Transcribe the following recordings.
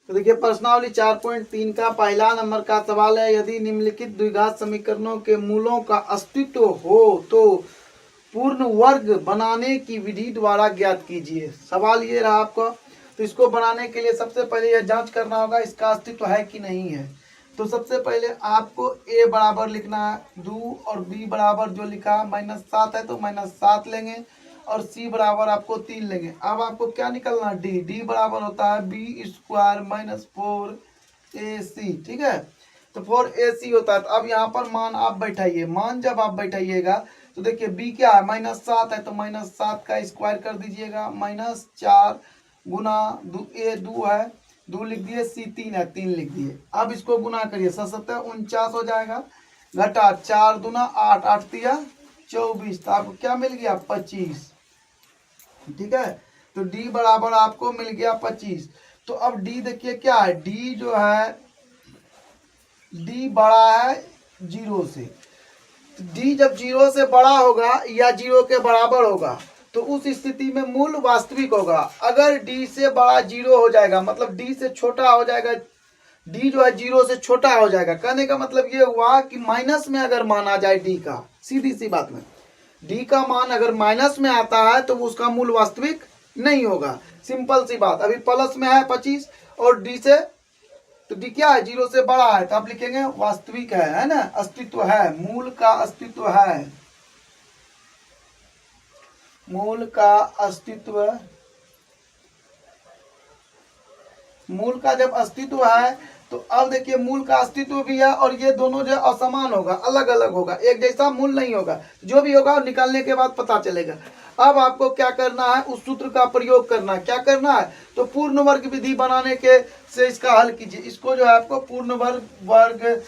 तो देखिए प्रश्नावली 4.3 का पहला नंबर का सवाल है, यदि निम्नलिखित द्विघात समीकरणों के मूलों का अस्तित्व हो तो पूर्ण वर्ग बनाने की विधि द्वारा ज्ञात कीजिए। सवाल ये रहा आपका। तो इसको बनाने के लिए सबसे पहले यह जांच करना होगा इसका अस्तित्व है कि नहीं है। तो सबसे पहले आपको ए बराबर लिखना है 2 और बी बराबर जो लिखा -7 है तो -7 लेंगे और सी बराबर आपको 3 लेंगे। अब आपको क्या निकलना, डी बराबर होता है b² - 4ac। ठीक है, तो 4ac होता है। तो अब यहाँ पर मान आप बैठाइए, मान जब आप बैठाइएगा तो देखिए b क्या है, -7 है तो -7 का स्क्वायर कर दीजिएगा, -4 गुना ए 2 है 2 लिख दिए, सी 3 है 3 लिख दिए। अब इसको गुना करिए, 7 49 हो जाएगा, घटा 4 दूना 8 8 तिया 24, तो आपको क्या मिल गया 25। ठीक है, तो डी बराबर आपको मिल गया 25। तो अब डी देखिए क्या है, डी जो है डी बड़ा है 0 से। डी जब 0 से बड़ा होगा या 0 के बराबर होगा तो उस स्थिति में मूल वास्तविक होगा। अगर डी से बड़ा 0 हो जाएगा मतलब डी से छोटा हो जाएगा, डी जो है 0 से छोटा हो जाएगा, कहने का मतलब ये हुआ कि माइनस में अगर मान आ जाए डी का, सीधी सी बात में डी का मान अगर माइनस में आता है तो उसका मूल वास्तविक नहीं होगा। सिंपल सी बात। अभी प्लस में है 25 और डी से, तो डी क्या है 0 से बड़ा है तो आप लिखेंगे वास्तविक है ना, अस्तित्व है, मूल का अस्तित्व है, मूल का अस्तित्व। मूल का जब अस्तित्व है तो अब देखिए मूल का अस्तित्व भी है और ये दोनों जो असमान होगा, अलग अलग होगा, एक जैसा मूल नहीं होगा। जो भी होगा निकालने के बाद पता चलेगा। अब आपको क्या करना है, उस सूत्र का प्रयोग करना है। क्या करना है, तो पूर्ण वर्ग विधि बनाने के से इसका हल कीजिए। इसको जो है आपको पूर्ण वर्ग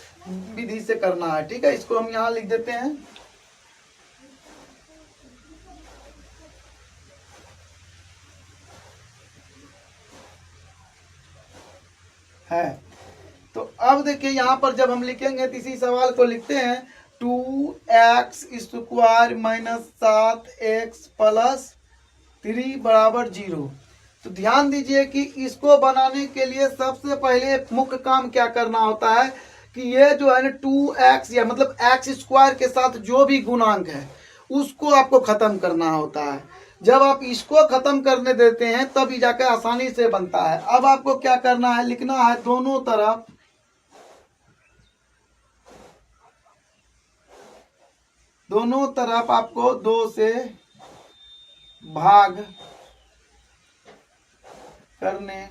विधि से करना है। ठीक है, इसको हम यहाँ लिख देते हैं। है तो अब देखिए यहाँ पर जब हम लिखेंगे तो इसी सवाल को लिखते हैं 2x² - 7x + 3 बराबर 0। तो ध्यान दीजिए कि इसको बनाने के लिए सबसे पहले मुख्य काम क्या करना होता है कि ये जो है ना 2x या मतलब x² के साथ जो भी गुणांक है उसको आपको खत्म करना होता है। जब आप इसको खत्म करने देते हैं तभी जाकर आसानी से बनता है। अब आपको क्या करना है, लिखना है दोनों तरफ आपको 2 से भाग करने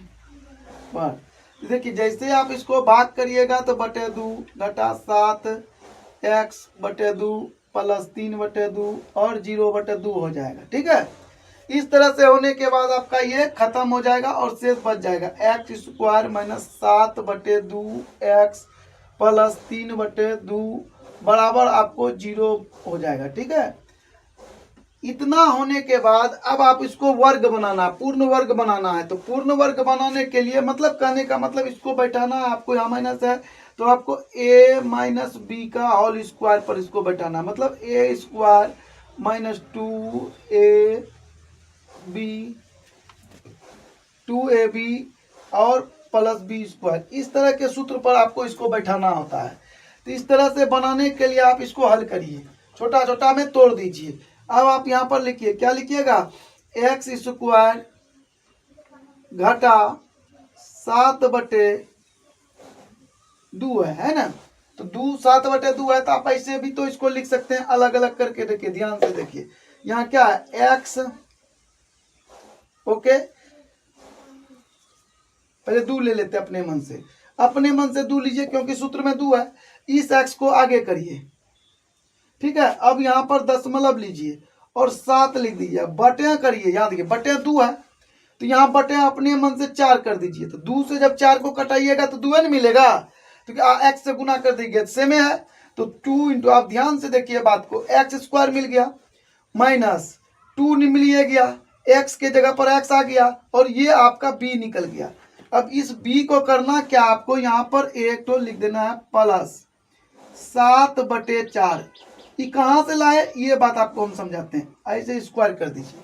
पर देखिए जैसे आप इसको भाग करिएगा तो /2 घटा 7x/2 + 3/2 और 0/2 हो जाएगा। ठीक है, इस तरह से होने के बाद आपका ये खत्म हो जाएगा और शेष बच जाएगा x² - 7/2x + 3/2 बराबर आपको 0 हो जाएगा। ठीक है, इतना होने के बाद अब आप इसको वर्ग बनाना, पूर्ण वर्ग बनाना है। तो पूर्ण वर्ग बनाने के लिए मतलब कहने का मतलब इसको बैठाना है आपको, यहाँ माइनस है तो आपको a - b का होल स्क्वायर पर इसको बैठाना, मतलब a² - 2ab और प्लस b²। इस तरह के सूत्र पर आपको इसको बैठाना होता है। तो इस तरह से बनाने के लिए आप इसको हल करिए, छोटा छोटा में तोड़ दीजिए। अब आप यहाँ पर लिखिए, क्या लिखिएगा, x² घटा 7/2 है ना। तो 7/2 है तो आप ऐसे भी तो इसको लिख सकते हैं अलग अलग करके। देखिए ध्यान से देखिए, यहाँ क्या है x, ओके पहले 2 ले लेते अपने मन से, अपने मन से 2 लीजिए क्योंकि सूत्र में 2 है। इस x को आगे करिए। ठीक है, अब यहाँ पर दशमलव लीजिए और 7 लिख दीजिए, बटे करिए, यहाँ देखिए बटे 2 है तो यहाँ बटे अपने मन से 4 कर दीजिए। तो 2 से जब 4 को कटाइएगा तो 2 नहीं मिलेगा, तो x से गुना कर दीजिए, सेम है। तो 2 इंटू, आप ध्यान से देखिए बात को, x² मिल गया माइनस 2 मिल गया, x के जगह पर x आ गया और ये आपका b निकल गया। अब इस b को करना क्या, आपको यहाँ पर एक तो लिख देना है प्लस 7/4। ये कहाँ से लाए ये बात आपको हम समझाते हैं, ऐसे स्क्वायर कर दीजिए।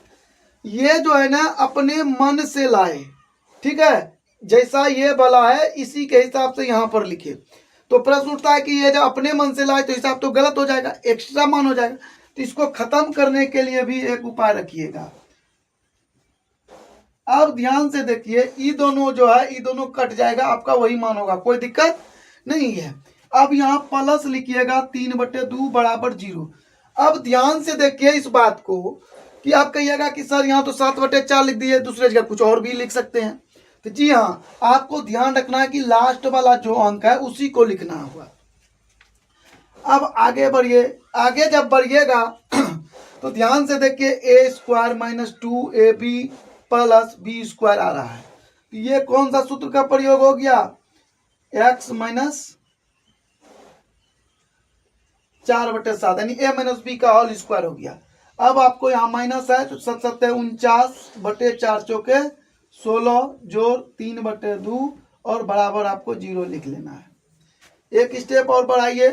ये जो है ना अपने मन से लाए। ठीक है, जैसा ये वाला है इसी के हिसाब से यहाँ पर लिखे। तो प्रश्न उठता है कि ये जब अपने मन से लाए तो हिसाब तो गलत हो जाएगा, एक्स्ट्रा मान हो जाएगा। तो इसको खत्म करने के लिए भी एक उपाय रखिएगा। अब ध्यान से देखिए, ये दोनों जो है ये दोनों कट जाएगा, आपका वही मान होगा, कोई दिक्कत नहीं है। अब यहाँ प्लस लिखिएगा 3/2 बराबर 0। अब ध्यान से देखिए इस बात को कि आप कहिएगा कि सर यहाँ तो 7/4 लिख दिए, दूसरे जगह कुछ और भी लिख सकते हैं। तो जी हाँ, आपको ध्यान रखना है कि लास्ट वाला जो अंक है उसी को लिखना होगा। अब आगे बढ़िए, आगे जब बढ़िएगा तो ध्यान से देखिए a² - 2ab + b² आ रहा है। ये कौन सा सूत्र का प्रयोग हो गया? x - 4/7 यानी a - b का होल स्क्वायर हो गया। अब आपको यहाँ माइनस है तो 7 × 49/4 चौके 16 जोड़ 3/2 और बराबर आपको 0 लिख लेना है। एक स्टेप और बढ़ाइए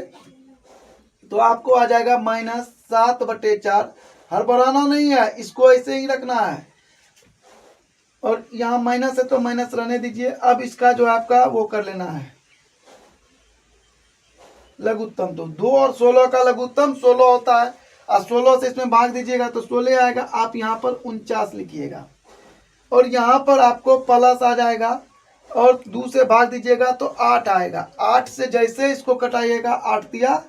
तो आपको आ जाएगा -7/4। हड़बड़ाना नहीं है, इसको ऐसे ही रखना है। और यहाँ माइनस है तो माइनस रहने दीजिए। अब इसका जो आपका वो कर लेना है लघुत्तम। तो 2 और 16 का लघुत्तम 16 होता है, और 16 से इसमें भाग दीजिएगा तो 16 आएगा। आप यहाँ पर 49 लिखिएगा और यहाँ पर आपको प्लस आ जाएगा और 2 से भाग दीजिएगा तो 8 आएगा। 8 से जैसे इसको कटाइएगा 8 ×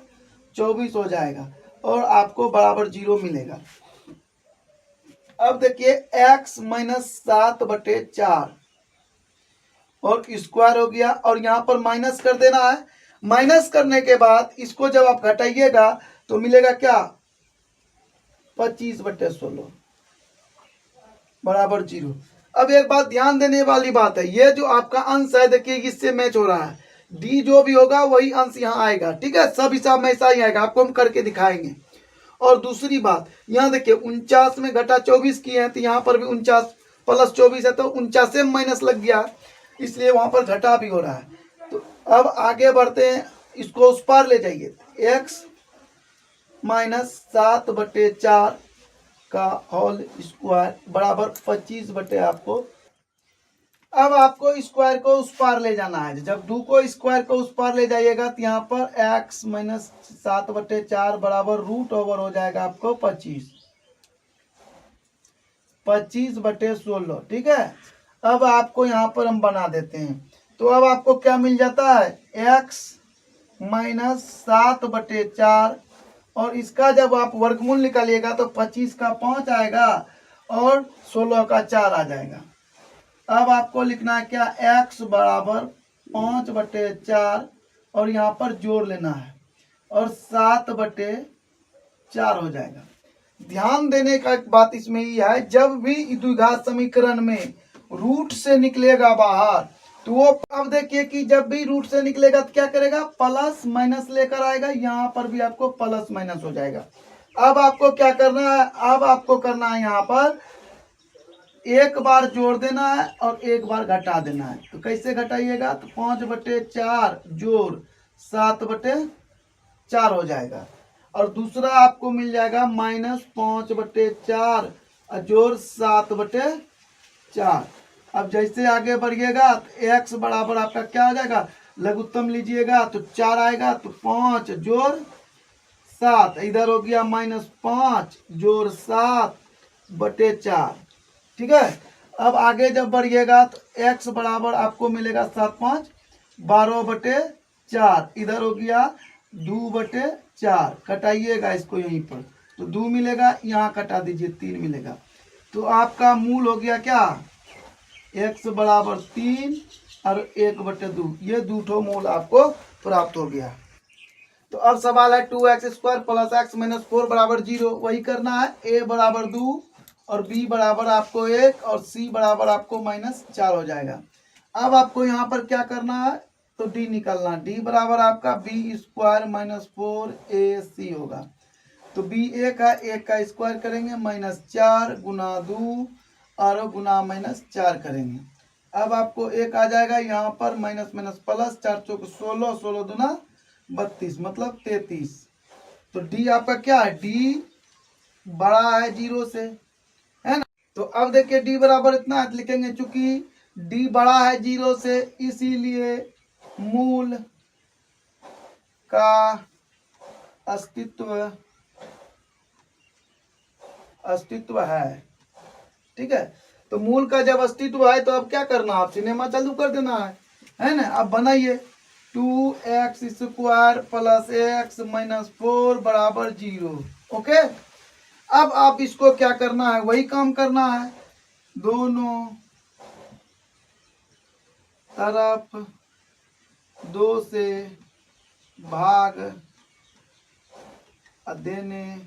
24 हो जाएगा और आपको बराबर 0 मिलेगा। अब देखिए x - 7/4 और स्क्वायर हो गया और यहाँ पर माइनस कर देना है। माइनस करने के बाद इसको जब आप घटाइएगा तो मिलेगा क्या? 25/16 बराबर 0। अब एक बात ध्यान देने वाली बात है, ये जो आपका अंश है देखिए इससे मैच हो रहा है। डी जो भी होगा वही अंश यहाँ आएगा, ठीक है। सब हिसाब में ऐसा ही आएगा, आपको हम करके दिखाएंगे। और दूसरी बात यहाँ देखिए 49 में घटा 24 किए हैं तो यहाँ पर भी 49 + 24 है तो 49 से माइनस लग गया, इसलिए वहां पर घटा भी हो रहा है। तो अब आगे बढ़ते हैं, इसको उस पार ले जाइए। x - 7/4 का होल स्क्वायर बराबर 25 आपको। अब आपको स्क्वायर को उस पार ले जाना है। जब 2 को स्क्वायर को उस पार ले जाइएगा तो यहाँ पर x - 7/4 बराबर √ओवर हो जाएगा आपको 25 25/16, ठीक है। अब आपको यहाँ पर हम बना देते हैं तो अब आपको क्या मिल जाता है? x - 7/4 और इसका जब आप वर्गमूल निकालिएगा तो 25 का 5 आएगा और 16 का 4 आ जाएगा। अब आपको लिखना है क्या? x बराबर 5/4 और यहाँ पर जोड़ लेना है और 7/4 हो जाएगा। ध्यान देने का एक बात इसमें ही है, जब भी द्विघात समीकरण में रूट से निकलेगा बाहर तो वो अब देखिए कि जब भी रूट से निकलेगा तो क्या करेगा? प्लस माइनस लेकर आएगा। यहाँ पर भी आपको प्लस माइनस हो जाएगा। अब आपको क्या करना है? अब आपको करना है यहाँ पर एक बार जोड़ देना है और एक बार घटा देना है। तो कैसे घटाइएगा? तो 5/4 जोड़ 7/4 हो जाएगा और दूसरा आपको मिल जाएगा -5/4 जोड़ 7/4। अब जैसे आगे बढ़िएगा तो x बराबर आपका क्या हो जाएगा? लघुत्तम लीजिएगा तो 4 आएगा तो 5 जोड़ 7, इधर हो गया -5 जोड़ 7/4, ठीक है। अब आगे जब बढ़िएगा तो x बराबर आपको मिलेगा 7 × 5 12/4, इधर हो गया 2/4। कटाइएगा इसको यहीं पर तो 2 मिलेगा, यहाँ कटा दीजिए 3 मिलेगा। तो आपका मूल हो गया क्या? x बराबर 3 और 1/2, ये 2 मूल आपको प्राप्त हो गया। तो अब सवाल है 2x² + x - 4 बराबर 0। वही करना है, a बराबर 2 और b बराबर आपको 1 और c बराबर आपको -4 हो जाएगा। अब आपको यहाँ पर क्या करना है? तो d निकालना। d बराबर आपका b² - 4ac होगा। तो b 1 है, 1 का स्क्वायर करेंगे -4 × 2 और गुना -4 करेंगे। अब आपको 1 आ जाएगा, यहाँ पर माइनस माइनस प्लस, 4 × 4 = 16, 16 दूना 32 मतलब 33। तो d आपका क्या है? d बड़ा है 0 से, है ना। तो अब देखिए d बराबर इतना है, लिखेंगे चूंकि डी बड़ा है 0 से, इसीलिए मूल का अस्तित्व है। ठीक है, तो मूल का जब अस्तित्व है तो अब क्या करना, आप सिनेमा चालू कर देना है ना। अब बनाइए 2x² प्लस x माइनस 4 बराबर 0। ओके, अब आप इसको क्या करना है, वही काम करना है, दोनों तरफ 2 से भाग देने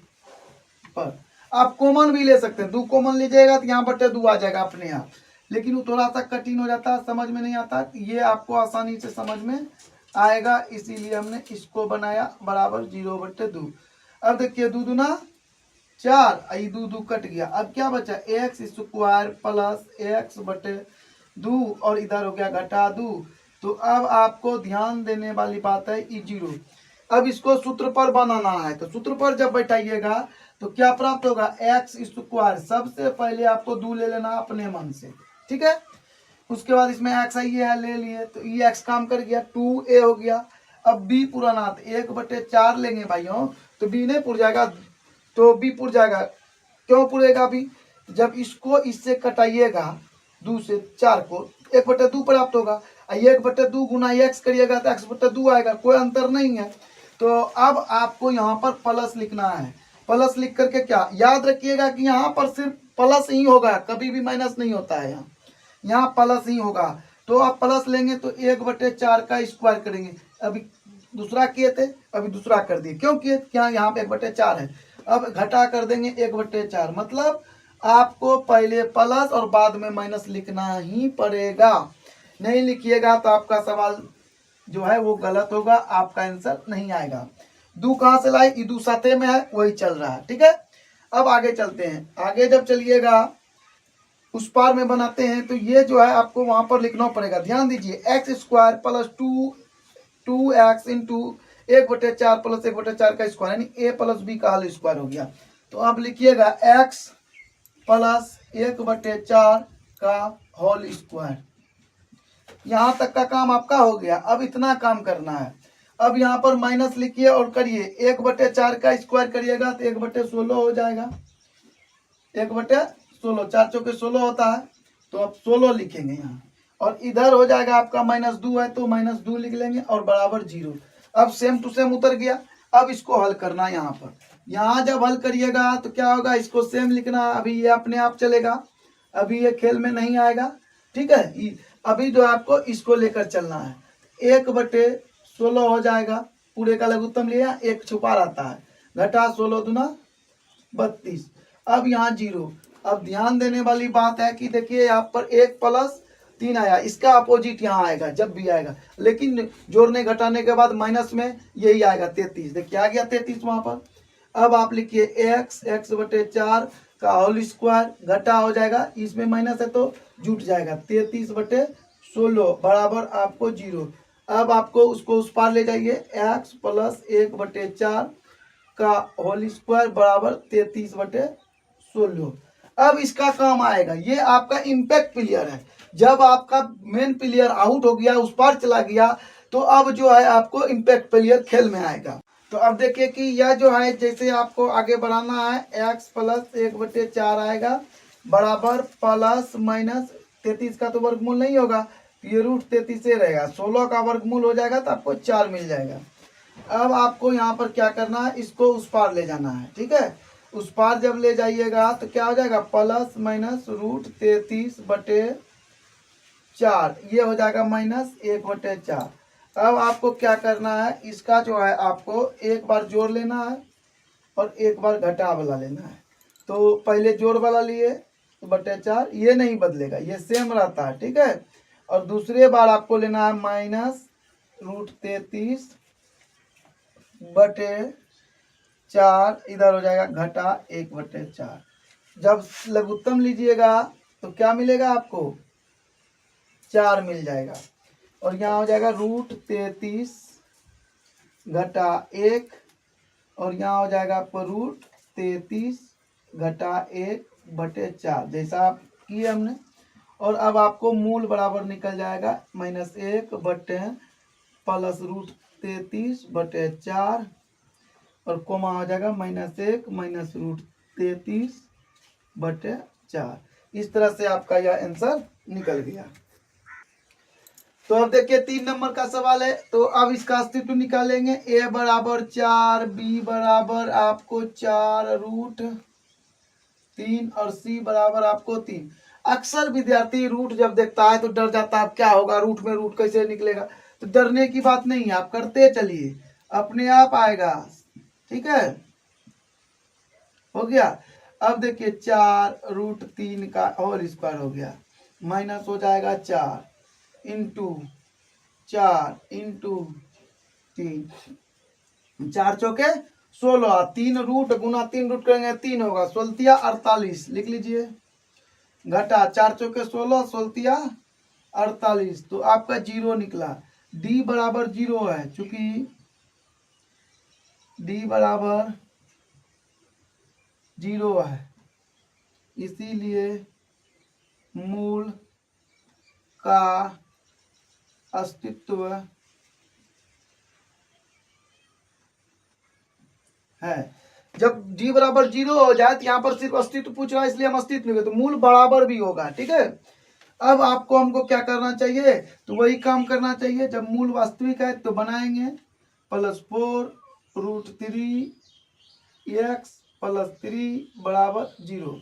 पर। आप कॉमन भी ले सकते हैं, 2 कॉमन लीजिएगा तो यहाँ बटे 2 आ जाएगा अपने आप, लेकिन वो थोड़ा सा कठिन हो जाता है, समझ में नहीं आता। ये आपको आसानी से समझ में आएगा, इसीलिए हमने इसको बनाया बराबर 0/2। अब देखिए 2 दूना 4, 2 2 कट गया। अब क्या बचा, x² प्लस x/2 और इधर हो गया घटा 2। तो अब आपको ध्यान देने वाली बात है ई 0। अब इसको सूत्र पर बनाना है, तो सूत्र पर जब बैठाइएगा तो क्या प्राप्त होगा, x²। सबसे पहले आपको 2 ले लेना अपने मन से, ठीक है। उसके बाद इसमें x आई है, ले लिए, तो ये x काम कर गया, 2a हो गया। अब b पुराना, तो 1/4 लेंगे भाइयों, तो b नहीं पुर जाएगा, तो b पुर जाएगा। क्यों पुरेगा b, जब इसको इससे कटाइएगा 2 से 4 को 1/2 प्राप्त होगा। 1/2 गुना x करिएगा तो x/2 आएगा, कोई अंतर नहीं है। तो अब आपको यहाँ पर प्लस लिखना है। प्लस लिख करके क्या, याद रखिएगा कि यहाँ पर सिर्फ प्लस ही होगा, कभी भी माइनस नहीं होता है, यहाँ प्लस ही होगा। तो आप प्लस लेंगे तो 1/4 का स्क्वायर करेंगे। अभी दूसरा किए थे, अभी दूसरा कर दिए, क्यों किए, क्या यहाँ पे 1/4 है। अब घटा कर देंगे 1/4, मतलब आपको पहले प्लस और बाद में माइनस लिखना ही पड़ेगा। नहीं लिखिएगा तो आपका सवाल जो है वो गलत होगा, आपका आंसर नहीं आएगा। 2 कहाँ से लाई, 2 साथे में है, वही चल रहा है, ठीक है। अब आगे चलते हैं, आगे जब चलिएगा उस पार में बनाते हैं, तो ये जो है आपको वहां पर लिखना पड़ेगा। ध्यान दीजिए, x² plus 2x into 1/4 plus 1/4 का स्क्वायर, यानी a प्लस b का होल स्क्वायर हो गया। तो आप लिखिएगा x प्लस 1/4 का होल स्क्वायर। यहाँ तक का काम आपका हो गया। अब इतना काम करना है, अब यहाँ पर माइनस लिखिए और करिए, 1/4 का स्क्वायर करिएगा तो 1/16 हो जाएगा, 1/16, 4 चौके 16 होता है, तो आप 16 लिखेंगे यहाँ। और इधर हो जाएगा आपका -2 है तो -2 लिख लेंगे और बराबर 0। अब सेम टू सेम उतर गया। अब इसको हल करना है यहाँ पर, यहाँ जब हल करिएगा तो क्या होगा, इसको सेम लिखना है, अभी ये अपने आप चलेगा, अभी ये खेल में नहीं आएगा, ठीक है। अभी जो आपको इसको लेकर चलना है, 1/16 हो जाएगा, पूरे का लघुत्तम लिया, 1 छुपा रहता है, घटा 16 दूना 32। अब यहाँ 0। अब ध्यान देने वाली बात है कि देखिए यहाँ पर 1 प्लस 3 आया, इसका अपोजिट यहाँ आएगा जब भी आएगा, लेकिन जोड़ने घटाने के बाद माइनस में यही आएगा 33। देखिए आ गया 33 वहां पर। अब आप लिखिए x/4 का होल स्क्वायर, घटा हो जाएगा, इसमें माइनस है तो जुट जाएगा, 33/16 बराबर आपको 0। अब आपको उसको उस पार ले जाइए, x प्लस 1/4 का होल स्क्वायर बराबर 33/16। अब इसका काम आएगा, ये आपका इम्पैक्ट प्लेयर है। जब आपका मेन प्लेयर आउट हो गया, उस पार चला गया, तो अब जो है आपको इम्पैक्ट प्लेयर खेल में आएगा। तो अब देखिए कि यह जो है, जैसे आपको आगे बढ़ाना है, x प्लस 1/4 आएगा बराबर प्लस माइनस 33 का तो वर्गमूल नहीं होगा, ये √33 से रहेगा, 16 का वर्गमूल हो जाएगा तो आपको 4 मिल जाएगा। अब आपको यहाँ पर क्या करना है, इसको उस पार ले जाना है, ठीक है। उस पार जब ले जाइएगा तो क्या हो जाएगा, प्लस माइनस √33/4, ये हो जाएगा -1/4। अब आपको क्या करना है, इसका जो है आपको एक बार जोड़ लेना है और एक बार घटा वाला लेना है। तो पहले जोड़ वाला लिए तो /4, ये नहीं बदलेगा, ये सेम रहता है, ठीक है। और दूसरे बार आपको लेना है -√33/4, इधर हो जाएगा घटा 1/4। जब लघुत्तम लीजिएगा तो क्या मिलेगा आपको, 4 मिल जाएगा, और यहाँ हो जाएगा √33 घटा 1, और यहाँ हो जाएगा आपको √33 घटा 1/4, जैसा आप किए हमने और अब आपको मूल बराबर निकल जाएगा -1 बटे प्लस रूट 33 बटे 4 और कोमा हो जाएगा -1 माइनस रूट 33 बटे 4। इस तरह से आपका यह आंसर निकल गया। तो अब देखिए 3 नंबर का सवाल है। तो अब इसका अस्तित्व निकालेंगे। a बराबर 4, b बराबर आपको 4 रूट 3 और c बराबर आपको 3। अक्सर विद्यार्थी रूट जब देखता है तो डर जाता है, क्या होगा रूट में, रूट कैसे निकलेगा। तो डरने की बात नहीं है, आप करते चलिए, अपने आप आएगा। ठीक है, हो गया। अब देखिए 4 रूट 3 का होल स्क्वायर हो गया, माइनस हो जाएगा 4 इंटू 4 इंटू 3, 4 चौके 16, 3 रूट गुना 3 रूट करेंगे 3 होगा, 16 48 लिख लीजिए, घटा 4 चौके 16, 16 48, तो आपका 0 निकला। डी बराबर 0 है, चूंकि डी बराबर 0 है इसीलिए मूल का अस्तित्व है। जब d बराबर 0 हो जाए तो यहाँ पर सिर्फ अस्तित्व पूछ रहा है, इसलिए हम अस्तित्व नहीं, तो मूल बराबर भी होगा। ठीक है, अब आपको हमको क्या करना चाहिए, तो वही काम करना चाहिए। जब मूल वास्तविक है तो बनाएंगे +4 रूट 3 x प्लस 3 बराबर 0।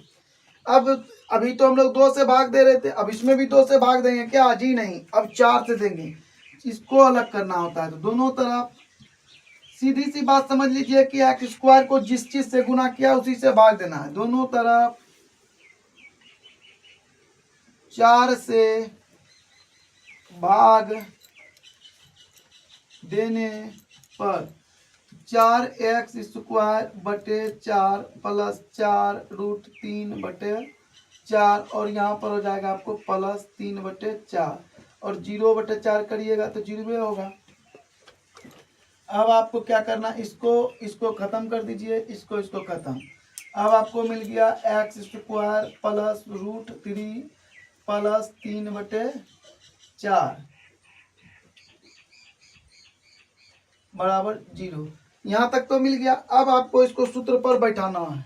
अब अभी तो हम लोग 2 से भाग दे रहे थे, अब इसमें भी 2 से भाग देंगे क्या, जी नहीं, अब 4 से देंगे। इसको अलग करना होता है, तो दोनों तरफ सीधी सी बात समझ लीजिए कि एक्स स्क्वायर को जिस चीज से गुना किया उसी से भाग देना है। दोनों तरफ 4 से भाग देने पर 4x स्क्वायर बटे 4 प्लस 4 रूट 3 बटे 4 और यहाँ पर हो जाएगा आपको प्लस 3 बटे 4 और 0 बटे 4 करिएगा तो 0 होगा। अब आपको क्या करना, इसको खत्म कर दीजिए, इसको खत्म। अब आपको मिल गया x square plus root 3 plus 3 बटे 4 बराबर 0। यहाँ तक तो मिल गया। अब आपको इसको सूत्र पर बैठाना है,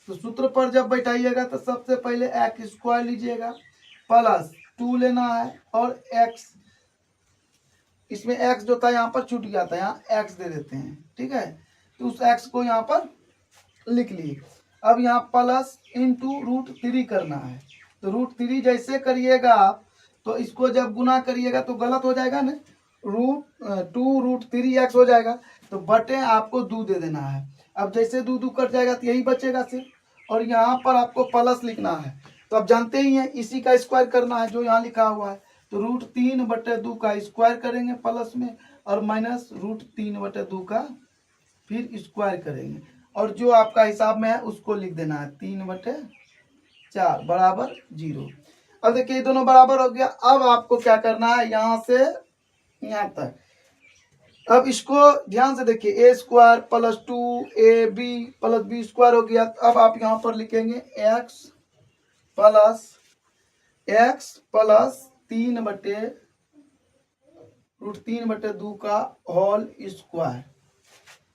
तो सूत्र पर जब बैठाइएगा तो सबसे पहले एक्स स्क्वायर लीजिएगा, प्लस 2 लेना है और एक्स, इसमें x जो था यहाँ पर छूट गया था, यहाँ x दे देते हैं। ठीक है, तो उस x को यहाँ पर लिख लिए। अब यहाँ प्लस इंटू रूट 3 करना है, तो रूट 3 जैसे करिएगा तो इसको जब गुना करिएगा तो गलत हो जाएगा ना, √2 रूट 3x हो जाएगा, तो बटे आपको 2 दे देना है। अब जैसे 2 2 कट जाएगा तो यही बचेगा सिर्फ, और यहाँ पर आपको प्लस लिखना है। तो आप जानते ही हैं इसी का स्क्वायर करना है जो यहाँ लिखा हुआ है, तो √3 बटे 2 का स्क्वायर करेंगे प्लस में, और माइनस √3 बटे 2 का फिर स्क्वायर करेंगे, और जो आपका हिसाब में है उसको लिख देना है 3 बटे 4 बराबर 0। अब देखिए ये दोनों बराबर हो गया। अब आपको क्या करना है, यहाँ से यहाँ तक। अब इसको ध्यान से देखिए, a square plus 2ab plus b square हो गया। अब आप यहाँ पर लिखेंगे x प्लस 3 बटे √3 बटे 2 का होल स्क्वायर।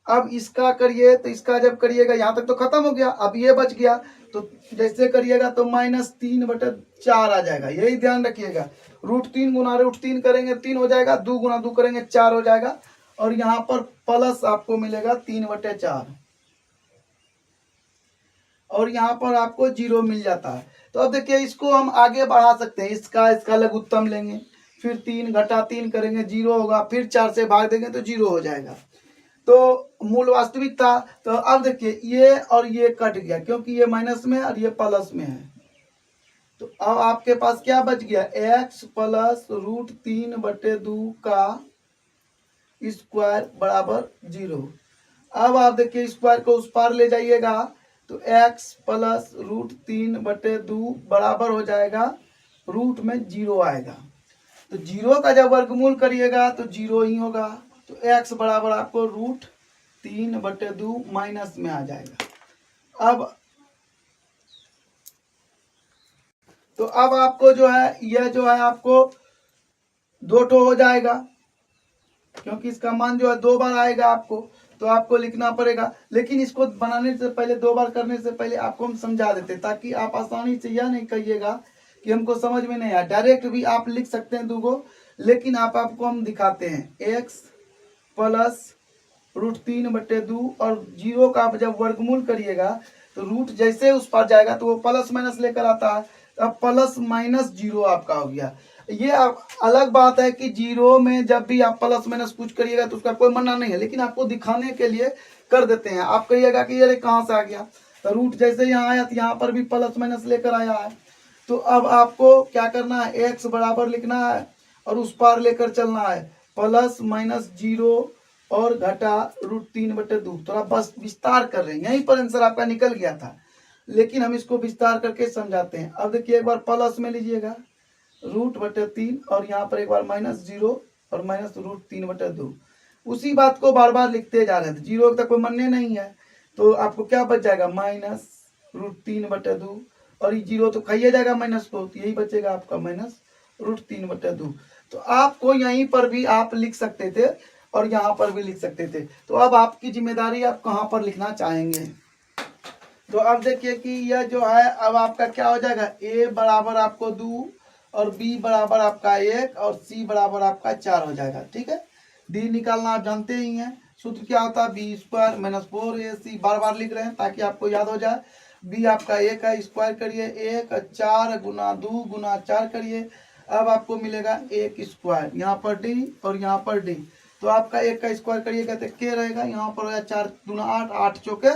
अब इसका करिए, तो इसका जब करिएगा यहाँ तक तो खत्म हो गया, अब ये बच गया, तो जैसे करिएगा तो -3 बटे 4 आ जाएगा। यही ध्यान रखिएगा, √3 गुना √3 करेंगे 3 हो जाएगा, 2 गुना 2 करेंगे 4 हो जाएगा, और यहाँ पर प्लस आपको मिलेगा 3 बटे 4, और यहाँ पर आपको 0 मिल जाता है। तो अब देखिए इसको हम आगे बढ़ा सकते हैं, इसका लघुत्तम लेंगे, फिर 3 घटा 3 करेंगे 0 होगा, फिर 4 से भाग देंगे तो 0 हो जाएगा। तो मूल वास्तविक था। तो अब देखिए ये और ये कट गया, क्योंकि ये माइनस में और ये प्लस में है, तो अब आपके पास क्या बच गया, x प्लस √3 बटे 2 का स्क्वायर बराबर 0। अब आप देखिए स्क्वायर को उस पार ले जाइएगा, तो x प्लस √3 बटे 2 बराबर हो जाएगा, रूट में 0 आएगा, तो 0 का जब वर्गमूल करिएगा तो 0 ही होगा, तो x बराबर आपको √3 बटे 2 माइनस में आ जाएगा। अब तो अब आपको जो है यह जो है आपको 2 ठो हो जाएगा, क्योंकि इसका मान जो है 2 बार आएगा आपको, तो आपको लिखना पड़ेगा। लेकिन इसको बनाने से पहले 2 बार करने से पहले आपको हम समझा देते, ताकि आप आसानी से यह नहीं कहिएगा कि हमको समझ में नहीं आया। डायरेक्ट भी आप लिख सकते हैं 2 गो, लेकिन आपको हम दिखाते हैं। x प्लस √3/2 और 0 का आप जब वर्गमूल करिएगा तो रूट जैसे उस पर जाएगा तो वो प्लस माइनस लेकर आता है। अब प्लस माइनस 0 आपका हो गया। ये अलग बात है कि 0 में जब भी आप प्लस माइनस कुछ करिएगा तो उसका कोई मना नहीं है, लेकिन आपको दिखाने के लिए कर देते हैं। आप कहिएगा कि ये कहाँ से आ गया, तो रूट जैसे यहाँ आया तो यहाँ पर भी प्लस माइनस लेकर आया है। तो अब आपको क्या करना है, x बराबर लिखना है और उस पार लेकर चलना है प्लस माइनस 0 और घटा √3/2। थोड़ा बस विस्तार कर रहे हैं, यहीं पर आंसर आपका निकल गया था, लेकिन हम इसको विस्तार करके समझाते हैं। अब देखिए एक बार प्लस में लीजिएगा √3 और यहाँ पर एक बार -0 और माइनस √3/2। उसी बात को बार बार लिखते जा रहे थे, 0 तक कोई मान्य नहीं है, तो आपको क्या बच जाएगा -√3/2 और ये 0 तो खाइए जाएगा माइनस को, तो यही बचेगा आपका -√3/2। तो आपको यहीं पर भी आप लिख सकते थे और यहाँ पर भी लिख सकते थे। तो अब आपकी जिम्मेदारी, आप कहाँ पर लिखना चाहेंगे। तो अब देखिए कि यह जो है अब आपका क्या हो जाएगा, a बराबर आपको 2 और b बराबर आपका 1 और c बराबर आपका 4 हो जाएगा। ठीक है, d निकालना आप जानते ही हैं, सूत्र क्या होता है b² - 4ac। बार बार लिख रहे हैं ताकि आपको याद हो जाए। b आपका 1 है, स्क्वायर करिए 1 4 गुना 2 गुना 4 करिए, अब आपको मिलेगा 1 स्क्वायर, यहाँ पर d और यहाँ पर d। तो आपका 1 का स्क्वायर करिएगा तो k रहेगा, यहाँ पर हो जाए 4 दूना 8, 8 चौके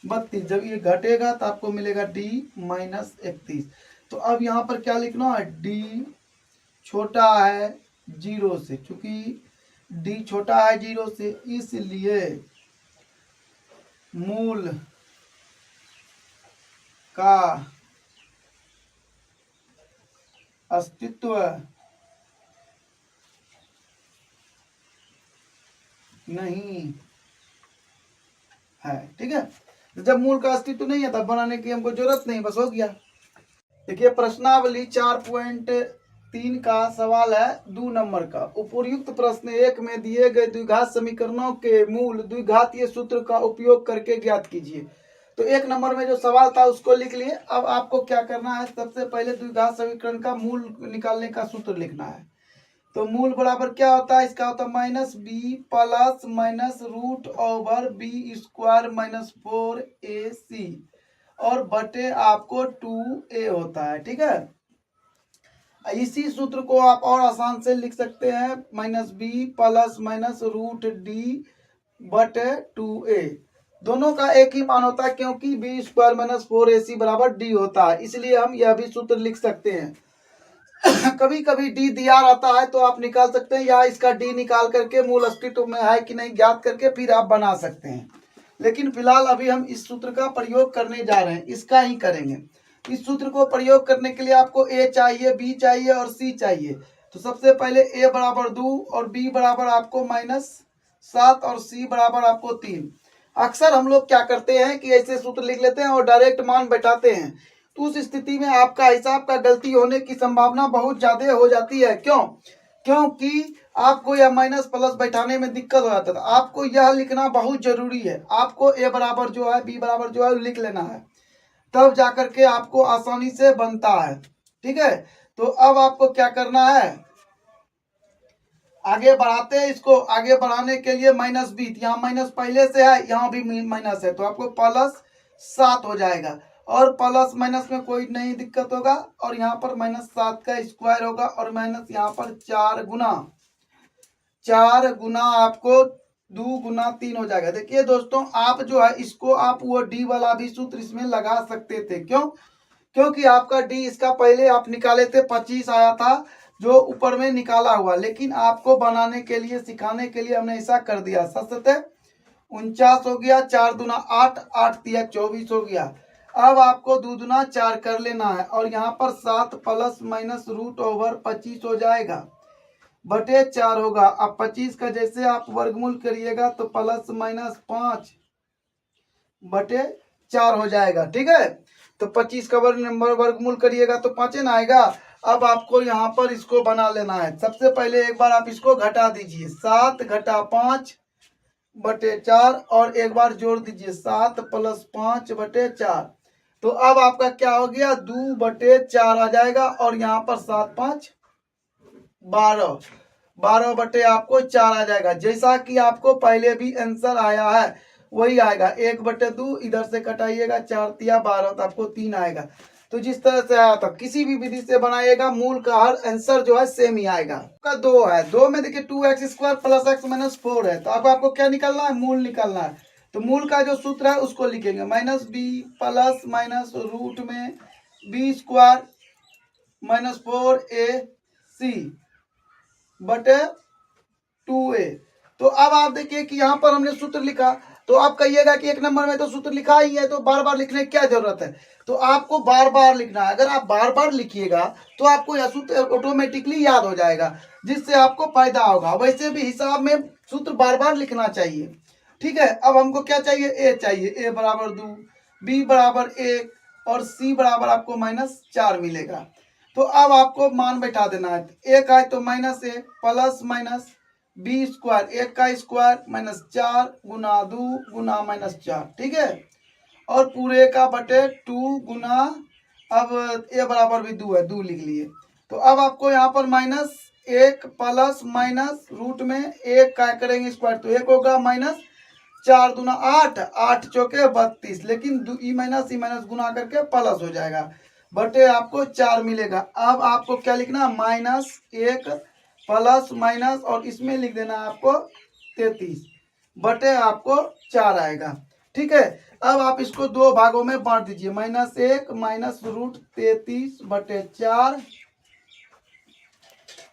32। जब ये घटेगा तो आपको मिलेगा d - 31। तो अब यहाँ पर क्या लिखना है, d छोटा है 0 से, क्योंकि d छोटा है 0 से इसलिए मूल का अस्तित्व नहीं है। ठीक है, जब मूल का अस्तित्व नहीं है तब बनाने की हमको जरूरत नहीं, बस हो गया। देखिए प्रश्नावली 4.3 का सवाल है 2 नंबर का। उपर्युक्त प्रश्न 1 में दिए गए द्विघात समीकरणों के मूल द्विघातीय सूत्र का उपयोग करके ज्ञात कीजिए। तो 1 नंबर में जो सवाल था उसको लिख लिए। अब आपको क्या करना है, सबसे पहले द्विघात समीकरण का मूल निकालने का सूत्र लिखना है। तो मूल बराबर क्या होता है, इसका होता है -b plus minus √b² - 4ac और बटे आपको 2a होता है। ठीक है, इसी सूत्र को आप और आसान से लिख सकते हैं -b प्लस माइनस √d बटे 2a। दोनों का एक ही मान होता है, क्योंकि b² - 4ac बराबर d होता है, इसलिए हम यह भी सूत्र लिख सकते हैं। कभी कभी डी दिया रहता है तो आप निकाल सकते हैं, या इसका डी निकाल करके मूल अस्तित्व में है कि नहीं ज्ञात करके फिर आप बना सकते हैं। लेकिन फिलहाल अभी हम इस सूत्र का प्रयोग करने जा रहे हैं, इसका ही करेंगे। इस सूत्र को प्रयोग करने के लिए आपको ए चाहिए, बी चाहिए और सी चाहिए। तो सबसे पहले ए बराबर 2 और बी बराबर आपको -7 और सी बराबर आपको 3। अक्सर हम लोग क्या करते हैं कि ऐसे सूत्र लिख लेते हैं और डायरेक्ट मान बैठाते हैं, तो उस स्थिति में आपका हिसाब का गलती होने की संभावना बहुत ज्यादा हो जाती है। क्यों? क्योंकि आपको यह माइनस प्लस बैठाने में दिक्कत हो जाता है। आपको यह लिखना बहुत जरूरी है, आपको ए बराबर जो है बी बराबर जो है लिख लेना है, तब जाकर के आपको आसानी से बनता है। ठीक है, तो अब आपको क्या करना है, आगे बढ़ाते हैं। इसको आगे बढ़ाने के लिए -b, यहाँ माइनस पहले से है, यहाँ भी माइनस है, तो आपको +7 हो जाएगा और प्लस माइनस में कोई नहीं दिक्कत होगा। और यहाँ पर -7 का स्क्वायर होगा और माइनस यहाँ पर 4 गुना आपको 2 गुना 3 हो जाएगा। देखिए दोस्तों, आप जो है इसको आप वो डी वाला भी सूत्र इसमें लगा सकते थे। क्यों? क्योंकि आपका डी इसका पहले आप निकाले थे 25 आया था जो ऊपर में निकाला हुआ, लेकिन आपको बनाने के लिए सिखाने के लिए हमने ऐसा कर दिया। 49 हो गया, 4 दूना 8, 8 तिया 24 हो गया। अब आपको 2 दूना 4 कर लेना है और यहाँ पर 7 प्लस माइनस √25 हो जाएगा बटे 4 होगा। अब 25 का जैसे आप वर्गमूल करिएगा तो +-5 बटे 4 हो जाएगा। ठीक है, तो 25 का वर्गमूल करिएगा तो 5 ना आएगा। अब आपको यहाँ पर इसको बना लेना है। सबसे पहले एक बार आप इसको घटा दीजिए, 7 घटा 5 बटे 4 और एक बार जोड़ दीजिए 7 प्लस 5 बटे 4। तो अब आपका क्या हो गया, 2 बटे 4 आ जाएगा और यहाँ पर 7 5 12, 12 बटे आपको 4 आ जाएगा। जैसा कि आपको पहले भी आंसर आया है वही आएगा। 1 बटे 2 इधर से कटाइएगा, 4 तिया 12 तो आपको 3 आएगा। तो जिस तरह से आया था किसी भी विधि से बनाइएगा, मूल का हर आंसर जो है सेम ही आएगा। का 2 है, 2 में देखिए 2x² प्लस x माइनस 4 है। तो अब आपको क्या निकालना है, मूल निकालना है। तो मूल का जो सूत्र है उसको लिखेंगे, minus B plus minus root में b² माइनस 4ac बटे 2a। तो अब आप देखिए कि यहाँ पर हमने सूत्र लिखा, तो आप कहिएगा कि 1 नंबर में तो सूत्र लिखा ही है, तो बार बार लिखने की क्या जरूरत है। तो आपको बार बार लिखना है। अगर आप बार बार लिखिएगा तो आपको यह सूत्र ऑटोमेटिकली याद हो जाएगा, जिससे आपको फायदा होगा। वैसे भी हिसाब में सूत्र बार बार लिखना चाहिए, ठीक है। अब हमको क्या चाहिए, ए चाहिए, ए बराबर 2, बी बराबर 1 और सी बराबर आपको -4 मिलेगा। तो अब आपको मान बैठा देना है। 1 है तो -1 प्लस माइनस b², 1 का स्क्वायर -4 गुना 2 गुना -4, ठीक है। और पूरे का बटे 2 गुना, अब ए बराबर भी 2 है, 2 लिख लिए। तो अब आपको यहाँ पर -1 प्लस माइनस रूट में 1 का करेंगे स्क्वायर, तो 1 होगा -4 दूना 8, 8 चौके 32, लेकिन ई माइनस गुना करके प्लस हो जाएगा, बटे आपको 4 मिलेगा। अब आपको क्या लिखना, -1 प्लस माइनस और इसमें लिख देना है आपको 33 बटे आपको 4 आएगा, ठीक है। अब आप इसको 2 भागों में बांट दीजिए, -1 माइनस रूट 33 बटे 4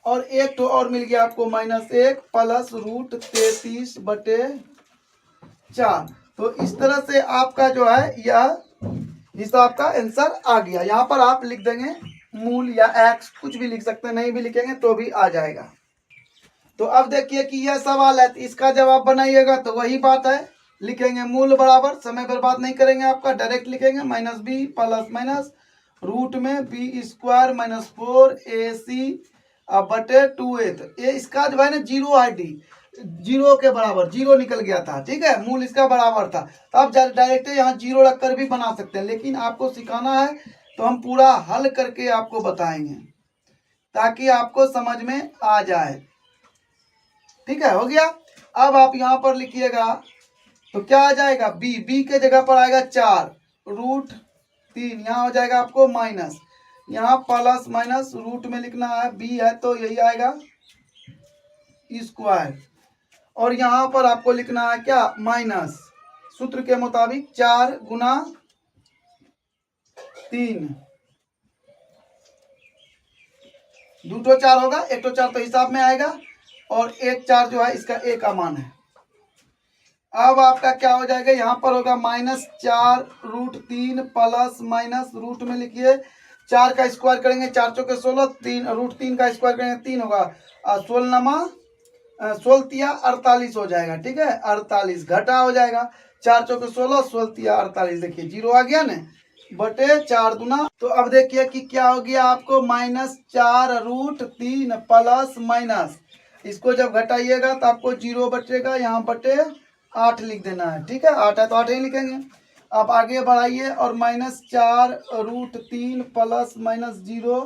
और एक तो और मिल गया आपको -1 प्लस रूट 33 बटे 4। तो इस तरह से आपका जो है यह हिसाब का आंसर आ गया। यहाँ पर आप लिख देंगे मूल या एक्स, कुछ भी लिख सकते हैं, नहीं भी लिखेंगे तो भी आ जाएगा। तो अब देखिए कि यह सवाल है, तो इसका जवाब बनाइएगा तो वही बात है, लिखेंगे मूल बराबर, समय बर्बाद नहीं करेंगे आपका, डायरेक्ट लिखेंगे -b प्लस माइनस रूट में b² माइनस 4ac बटे 2a। तो ये इसका जो है ना 0 है, डी 0 के बराबर, 0 निकल गया था, ठीक है, मूल इसका बराबर था। तो आप डायरेक्ट यहाँ 0 रखकर भी बना सकते हैं, लेकिन आपको सिखाना है तो हम पूरा हल करके आपको बताएंगे ताकि आपको समझ में आ जाए, ठीक है, हो गया। अब आप यहाँ पर लिखिएगा तो क्या आ जाएगा, b के जगह पर आएगा 4 रूट 3, यहाँ हो जाएगा आपको माइनस, यहाँ प्लस माइनस रूट में लिखना है, b है तो यही आएगा स्क्वायर, और यहाँ पर आपको लिखना है क्या, माइनस, सूत्र के मुताबिक 4 गुना 3, 2 तो 4 होगा, 1 तो 4 तो हिसाब में आएगा, और 1 4 जो है इसका a का मान है। अब आपका क्या हो जाएगा, यहाँ पर होगा -4 रूट 3 प्लस माइनस रूट में लिखिए 4 का स्क्वायर करेंगे, 4 चौके 16, 3 रूट 3 का स्क्वायर करेंगे 3 होगा, 16 तिया 48 हो जाएगा, ठीक है, 48 घटा हो जाएगा, 4 चौके 16, 16 तिया 48, देखिए 0 आ गया ना, बटे 4 दूना। तो अब देखिए कि क्या हो गया आपको, -4 रूट 3 प्लस माइनस, इसको जब घटाइएगा तो आपको 0 बचेगा, यहाँ बटे 8 लिख देना है, ठीक है, 8 है तो 8 ही लिखेंगे। अब आगे बढ़ाइए और -4 रूट 3 प्लस माइनस 0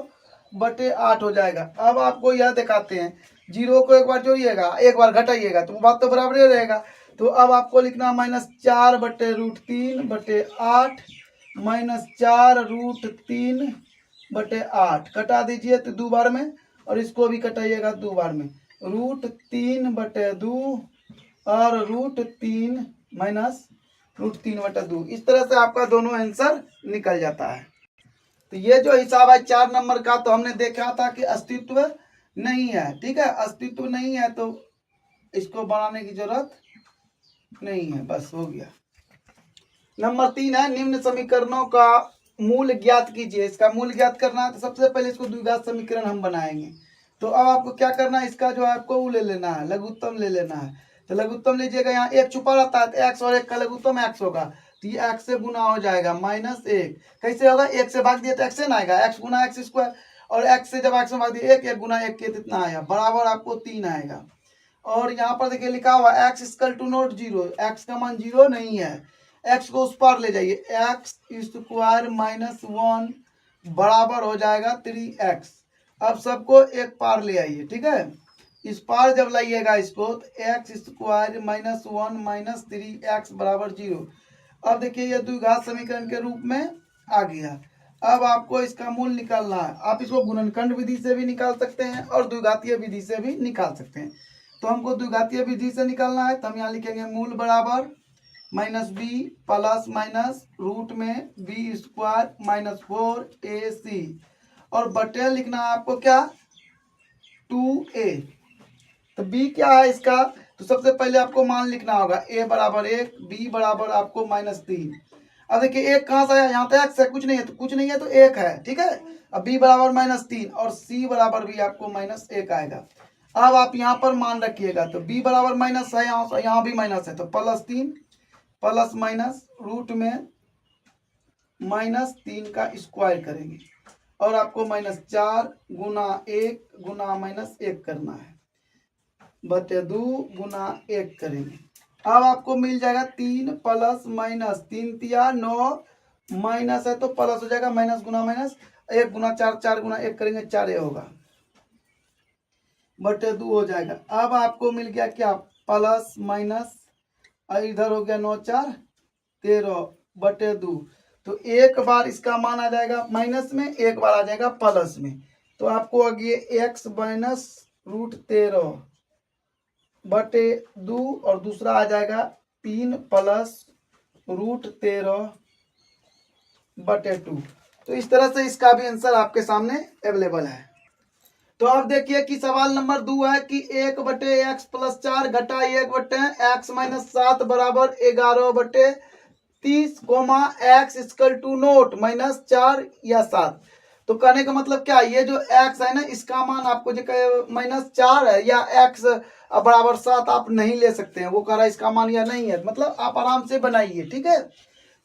बटे 8 हो जाएगा। अब आपको यह दिखाते हैं, 0 को एक बार जोड़िएगा, एक बार घटाइएगा तो बात तो बराबर ही रहेगा। तो अब आपको लिखना -4 बटे रूट 3 बटे 8, -4 रूट 3 बटे 8 कटा दीजिए तो 2 बार में, और इसको भी कटाइएगा 2 बार में, रूट 3 बटे 2 और रूट 3 माइनस रूट 3 बटा 2, इस तरह से आपका दोनों आंसर निकल जाता है। तो ये जो हिसाब है 4 नंबर का, तो हमने देखा था कि अस्तित्व नहीं है, ठीक है, अस्तित्व नहीं है तो इसको बनाने की जरूरत नहीं है, बस हो गया। नंबर 3 है, निम्न समीकरणों का मूल ज्ञात कीजिए। इसका मूल ज्ञात करना है तो सबसे पहले इसको द्विघात समीकरण हम बनाएंगे। तो अब आपको क्या करना है, इसका जो है आपको वो ले लेना है, लघुत्तम ले लेना है। तो लघुत्तम लीजिएगा, यहाँ एक छुपा रहता है तो x और 1 का लघुत्तम x होगा, तो ये x से गुना हो जाएगा -1। कैसे होगा, 1 से भाग दिया तो x ना आएगा, x गुना x स्क्वायर, और x से जब x में भाग दिया 1 गुना 1 के कितना आएगा, बराबर आपको 3 आएगा। और यहाँ पर देखिए लिखा हुआ x equal to not 0, x का मान 0 नहीं है, x को उस पार ले जाइए, x स्क्वायर -1 बराबर हो जाएगा 3x। अब सबको एक पार ले आइए, ठीक है, इस पार जब लाइएगा इसको तो x स्क्वायर -1 -3x बराबर 0। अब देखिए ये द्विघात समीकरण के रूप में आ गया। अब आपको इसका मूल निकालना है, आप इसको गुणनखंड विधि से भी निकाल सकते हैं और द्विघातीय विधि से भी निकाल सकते हैं। तो हमको द्विघातीय विधि से निकालना है, तो हम यहाँ लिखेंगे मूल बराबर -b प्लस माइनस रूट में b स्क्वायर -4ac, और बटे लिखना है आपको क्या, 2a। तो b क्या है इसका, तो सबसे पहले आपको मान लिखना होगा, a बराबर 1, b बराबर आपको -3। अब देखिए 1 कहाँ से आया, यहाँ तो x है, कुछ नहीं है तो कुछ नहीं है तो 1 है, ठीक है। अब b बराबर -3 और c बराबर भी आपको -1 आएगा। अब आप यहाँ पर मान रखिएगा, तो b बराबर माइनस है, यहाँ भी माइनस है, तो +3 प्लस माइनस रूट में -3 का स्क्वायर करेंगे, और आपको -4 गुना 1 गुना -1 करना है, बटे 2 गुना 1 करेंगे। अब आपको मिल जाएगा 3 प्लस माइनस 3 तिया 9, माइनस है तो प्लस हो जाएगा, माइनस गुना माइनस 1 गुना 4, 4 गुना 1 करेंगे 4 होगा, बटे 2 हो जाएगा। अब आपको मिल गया क्या, प्लस माइनस, इधर हो गया 9 4 13 बटे 2। तो एक बार इसका मान आ जाएगा माइनस में, एक बार आ जाएगा प्लस में, तो आपको आगे x माइनस √13 बटे 2, और दूसरा आ जाएगा 3 प्लस √13 बटे 2। तो इस तरह से इसका भी आंसर आपके सामने अवेलेबल है। तो अब देखिए कि सवाल नंबर 2 है कि 1 बटे x प्लस 4 घटा 1 बटे x माइनस 7 बराबर 11 बटे 30, x इक्वल टू नोट -4 या 7। तो कहने का मतलब क्या, ये जो x है ना, इसका मान आपको जो -4 है या x बराबर 7 आप नहीं ले सकते हैं, वो कह रहा है इसका मान या नहीं है, मतलब आप आराम से बनाइए, ठीक है।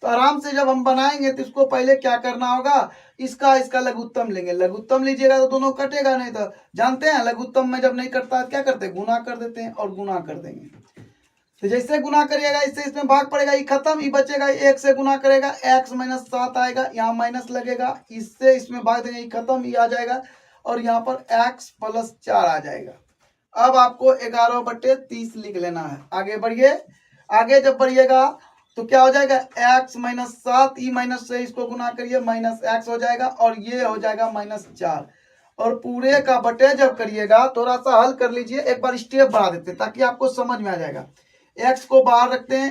तो आराम से जब हम बनाएंगे तो इसको पहले क्या करना होगा, इसका लघुत्तम लेंगे, लघुत्तम लीजिएगा तो दोनों कटेगा, नहीं तो जानते हैं लघुत्तम में जब नहीं कटता क्या करते हैं, गुना कर देते हैं, और गुना कर देंगे। तो जैसे गुना करिएगा इससे इसमें भाग पड़ेगा, ये खत्म, ये बचेगा, 1 से गुना करेगा x माइनस 7 आएगा, यहाँ माइनस लगेगा, इससे इसमें भाग देंगे, ये खत्म, ये आ जाएगा, और यहाँ पर x प्लस 4 आ जाएगा। अब आपको 11 बटे 30 लिख लेना है। आगे बढ़िए, आगे जब बढ़िएगा तो क्या हो जाएगा, x माइनस 7, ई माइनस से इसको गुना करिए -x हो जाएगा, और ये हो जाएगा -4, और पूरे का बटे जब करिएगा, थोड़ा सा हल कर लीजिए, एक बार स्टेप बढ़ा देते हैं ताकि आपको समझ में आ जाएगा। x को बाहर रखते हैं,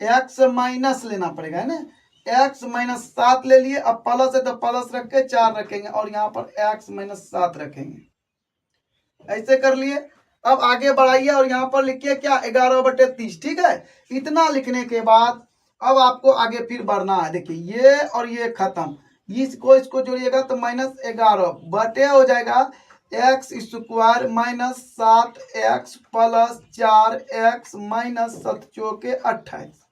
x माइनस लेना पड़ेगा, है ना, x माइनस 7 ले लिए, अब प्लस है तो प्लस रख के 4 रखेंगे, और यहाँ पर x माइनस 7 रखेंगे, ऐसे कर लिए। अब आगे बढ़ाइए और यहाँ पर लिखिए क्या, 11 बटे 30, ठीक है। इतना लिखने के बाद अब आपको आगे फिर बढ़ना है, देखिए ये और ये खत्म, इसको जोड़िएगा तो -11 बटे हो जाएगा x square -7x plus 4x minus 7 चौके 28।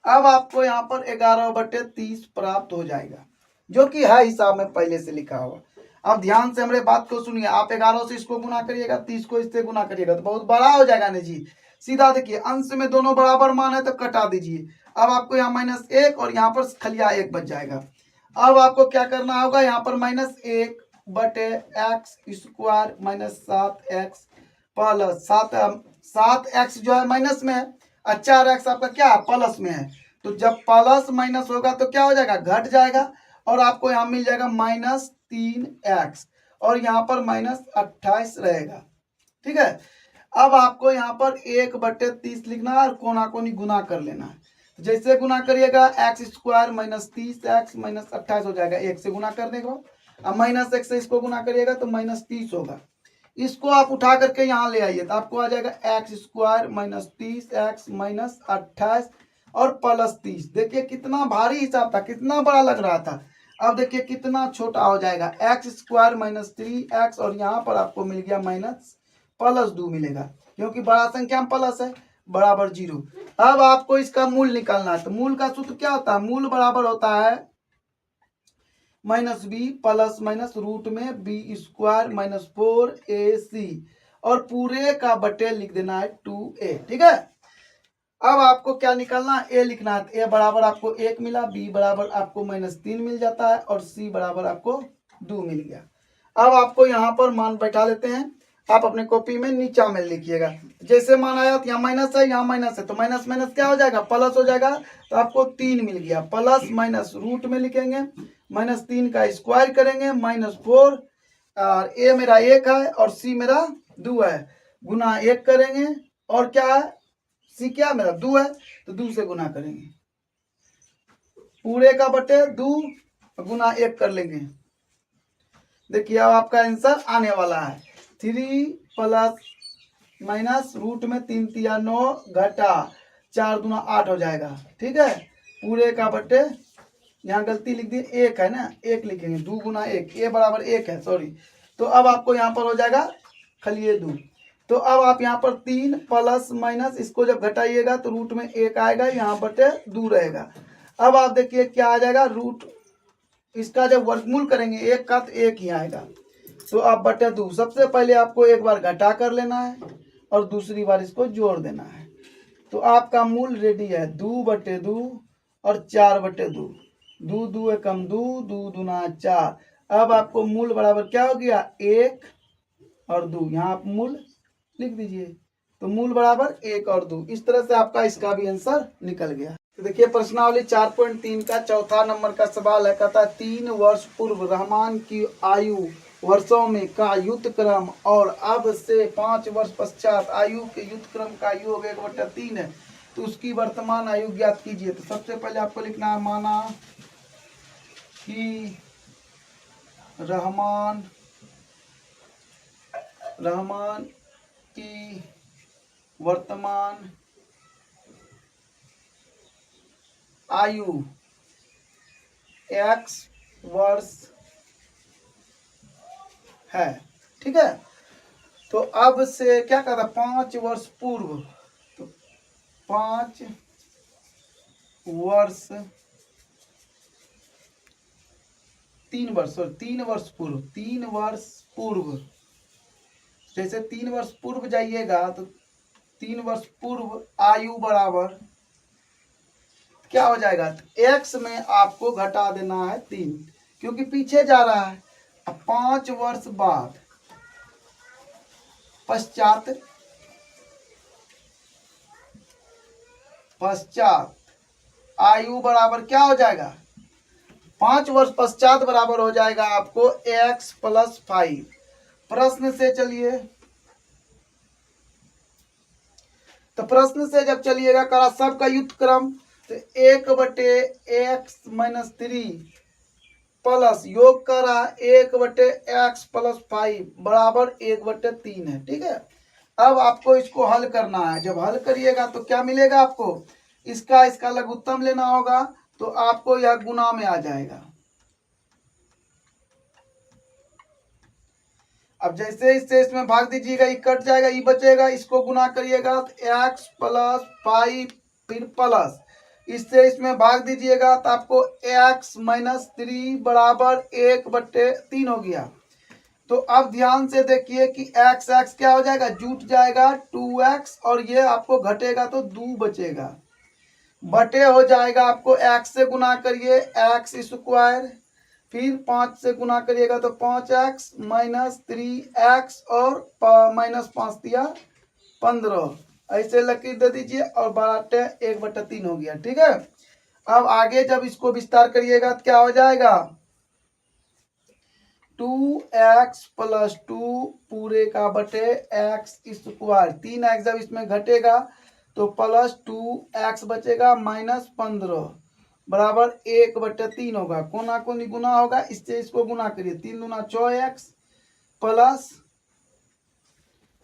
अब आपको यहाँ पर 11 बटे 30 प्राप्त हो जाएगा, जो कि है हिसाब में पहले से लिखा हुआ। अब ध्यान से हमारे बात को सुनिए, आप 11 से इसको गुना करिएगा, 30 को इससे गुना करिएगा तो बहुत बड़ा हो जाएगा ना जी। सीधा देखिए अंश में दोनों बराबर मान है तो कटा दीजिए। अब आपको यहाँ -1 और यहाँ पर खलिया 1 बच जाएगा। अब आपको क्या करना होगा, यहाँ पर -1 बटे x square -7x plus 7x जो है माइनस में है, 4x आपका क्या प्लस में है, तो जब प्लस माइनस होगा तो क्या हो जाएगा, घट जाएगा, और आपको यहाँ मिल जाएगा -3x, और यहाँ पर -28 रहेगा, ठीक है। अब आपको यहाँ पर 1 बटे 30 लिखना है और कोना कोनी गुना कर लेना है। जैसे गुना करिएगा x स्क्वायर -30x -28 हो जाएगा, 1 से गुना करने को, अब -1 से इसको गुना करिएगा तो -30 होगा। इसको आप उठा करके यहाँ ले आइए तो आपको आ जाएगा x स्क्वायर -30x -28 और +30। देखिए कितना भारी हिसाब था, कितना बड़ा लग रहा था, अब देखिए कितना छोटा हो जाएगा, x स्क्वायर -3x, और यहाँ पर आपको मिल गया +2 मिलेगा, क्योंकि बड़ा संख्या में प्लस है, बराबर 0। अब आपको इसका मूल निकालना है, तो मूल का सूत्र क्या होता है, मूल बराबर होता है minus B plus minus root में बी स्क्वायर माइनस 4ac और पूरे का बटे लिख देना है 2a। ठीक है, अब आपको क्या निकालना है, ए लिखना है। ए बराबर आपको 1 मिला, बी बराबर आपको -3 मिल जाता है और सी बराबर आपको 2 मिल गया। अब आपको यहाँ पर मान बैठा लेते हैं, आप अपने कॉपी में नीचा में लिखिएगा। जैसे मान आया तो यहाँ माइनस है, यहाँ माइनस है, तो माइनस माइनस क्या हो जाएगा, प्लस हो जाएगा। तो आपको 3 मिल गया, प्लस माइनस रूट में लिखेंगे, -3 का स्क्वायर करेंगे, -4 और ए मेरा 1 है और सी मेरा 2 है, गुना 1 करेंगे और क्या है, सी क्या मेरा 2 है, तो 2 से गुना करेंगे, पूरे का बटे 2 गुना 1 कर लेंगे। देखिए अब आपका आंसर आने वाला है 3 प्लस माइनस रूट में 3 तिया 9 घटा 4 दूना 8 हो जाएगा। ठीक है, पूरे का बटे, यहाँ गलती लिख दी, 1 है ना, 1 लिखेंगे, 2 गुना 1, ए बराबर 1 है, सॉरी। तो अब आपको यहाँ पर हो जाएगा खाली ये 2। तो अब आप यहाँ पर 3 प्लस माइनस इसको जब घटाइएगा तो रूट में 1 आएगा, यहाँ बटे 2 रहेगा। अब आप देखिए क्या आ जाएगा, रूट इसका जब वर्गमूल करेंगे 1 का तो 1 ही आएगा, तो आप बटे 2। सबसे पहले आपको एक बार घटा कर लेना है और दूसरी बार इसको जोड़ देना है, तो आपका मूल रेडी है 2 बटे 2 और 4 बटे 2, 2 2 एकम 2, 2 दूना 4। अब आपको मूल बराबर क्या हो गया, 1 और 2, यहाँ आप मूल लिख दीजिए, तो मूल बराबर 1 और 2। इस तरह से आपका इसका भी आंसर निकल गया। तो देखिए प्रश्नावली 4.3 का चौथा नंबर का सवाल है, कहता है 3 वर्ष पूर्व रहमान की आयु वर्षों में का युद्ध क्रम और अब से 5 वर्ष पश्चात आयु के युद्ध क्रम का योग 1/3 है, तो उसकी वर्तमान आयु ज्ञात कीजिए। तो सबसे पहले आपको लिखना है, माना कि रहमान की वर्तमान आयु x वर्ष है। ठीक है, तो अब से क्या कहता है, 5 वर्ष पूर्व, तो 5 वर्ष 3 वर्ष 3 वर्ष पूर्व, 3 वर्ष पूर्व, जैसे 3 वर्ष पूर्व जाइएगा तो 3 वर्ष पूर्व आयु बराबर क्या हो जाएगा, x में आपको घटा देना है 3, क्योंकि पीछे जा रहा है। अब 5 वर्ष बाद पश्चात आयु बराबर क्या हो जाएगा, 5 वर्ष पश्चात बराबर हो जाएगा आपको x + 5। प्रश्न से चलिए, तो प्रश्न से जब चलिएगा करा सबका युद्ध क्रम, तो 1/x - 3 प्लस योग करा 1/x + 5 बराबर 1/3 है। ठीक है, अब आपको इसको हल करना है। जब हल करिएगा तो क्या मिलेगा आपको, इसका लघुत्तम लेना होगा, तो आपको यह गुना में आ जाएगा। अब जैसे इससे इसमें भाग दीजिएगा, ये कट जाएगा, ये बचेगा, इसको गुना करिएगा तो x + 5 फिर प्लस, इससे इसमें भाग दीजिएगा तो आपको x - 3 बराबर 1/3 हो गया। तो अब ध्यान से देखिए कि x क्या हो जाएगा, जुट जाएगा 2x और ये आपको घटेगा तो 2 बचेगा, बटे हो जाएगा। आपको x से गुना करिए x², फिर 5 से गुना करिएगा तो 5x - 3x और -5 दिया 15, ऐसे लकीर दे दीजिए और बटे 1/3 हो गया। ठीक है, अब आगे जब इसको विस्तार करिएगा तो क्या हो जाएगा, 2x + 2 पूरे का बटे x², 3x जब इसमें घटेगा तो +2x बचेगा -15 बराबर 1/3 होगा। कोना कोनी गुना होगा, इससे इसको गुना करिए, 3 दूना 6x प्लस,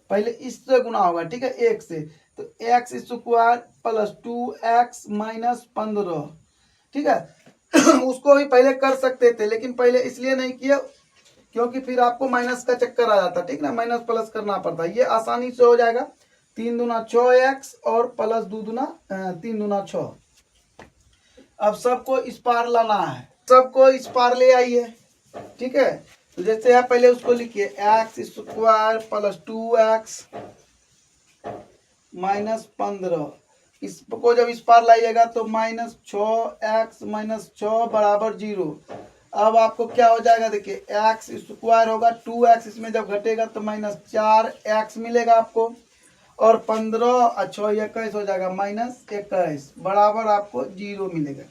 पहले इससे गुना होगा, ठीक है, 1 से, तो x² + 2x - 15। ठीक है उसको भी पहले कर सकते थे, लेकिन पहले इसलिए नहीं किया क्योंकि फिर आपको माइनस का चक्कर आ जाता, ठीक ना, माइनस प्लस करना पड़ता। ये आसानी से हो जाएगा, 3 दूना 6x और प्लस 2 दूना 3 दूना 6। अब सबको इस पार लाना है, सबको इस पार ले आइए। ठीक है, तो जैसे आप पहले उसको लिखिए x square plus 2x minus 15। इसको जब इस पार लाइएगा तो माइनस 6x माइनस 6 बराबर 0। अब आपको क्या हो जाएगा, देखिए एक्स स्क्वायर होगा 2x, इसमें जब घटेगा तो माइनस 4x मिलेगा आपको, और 15 और 6 21 हो जाएगा माइनस 21 बराबर आपको 0 मिलेगा।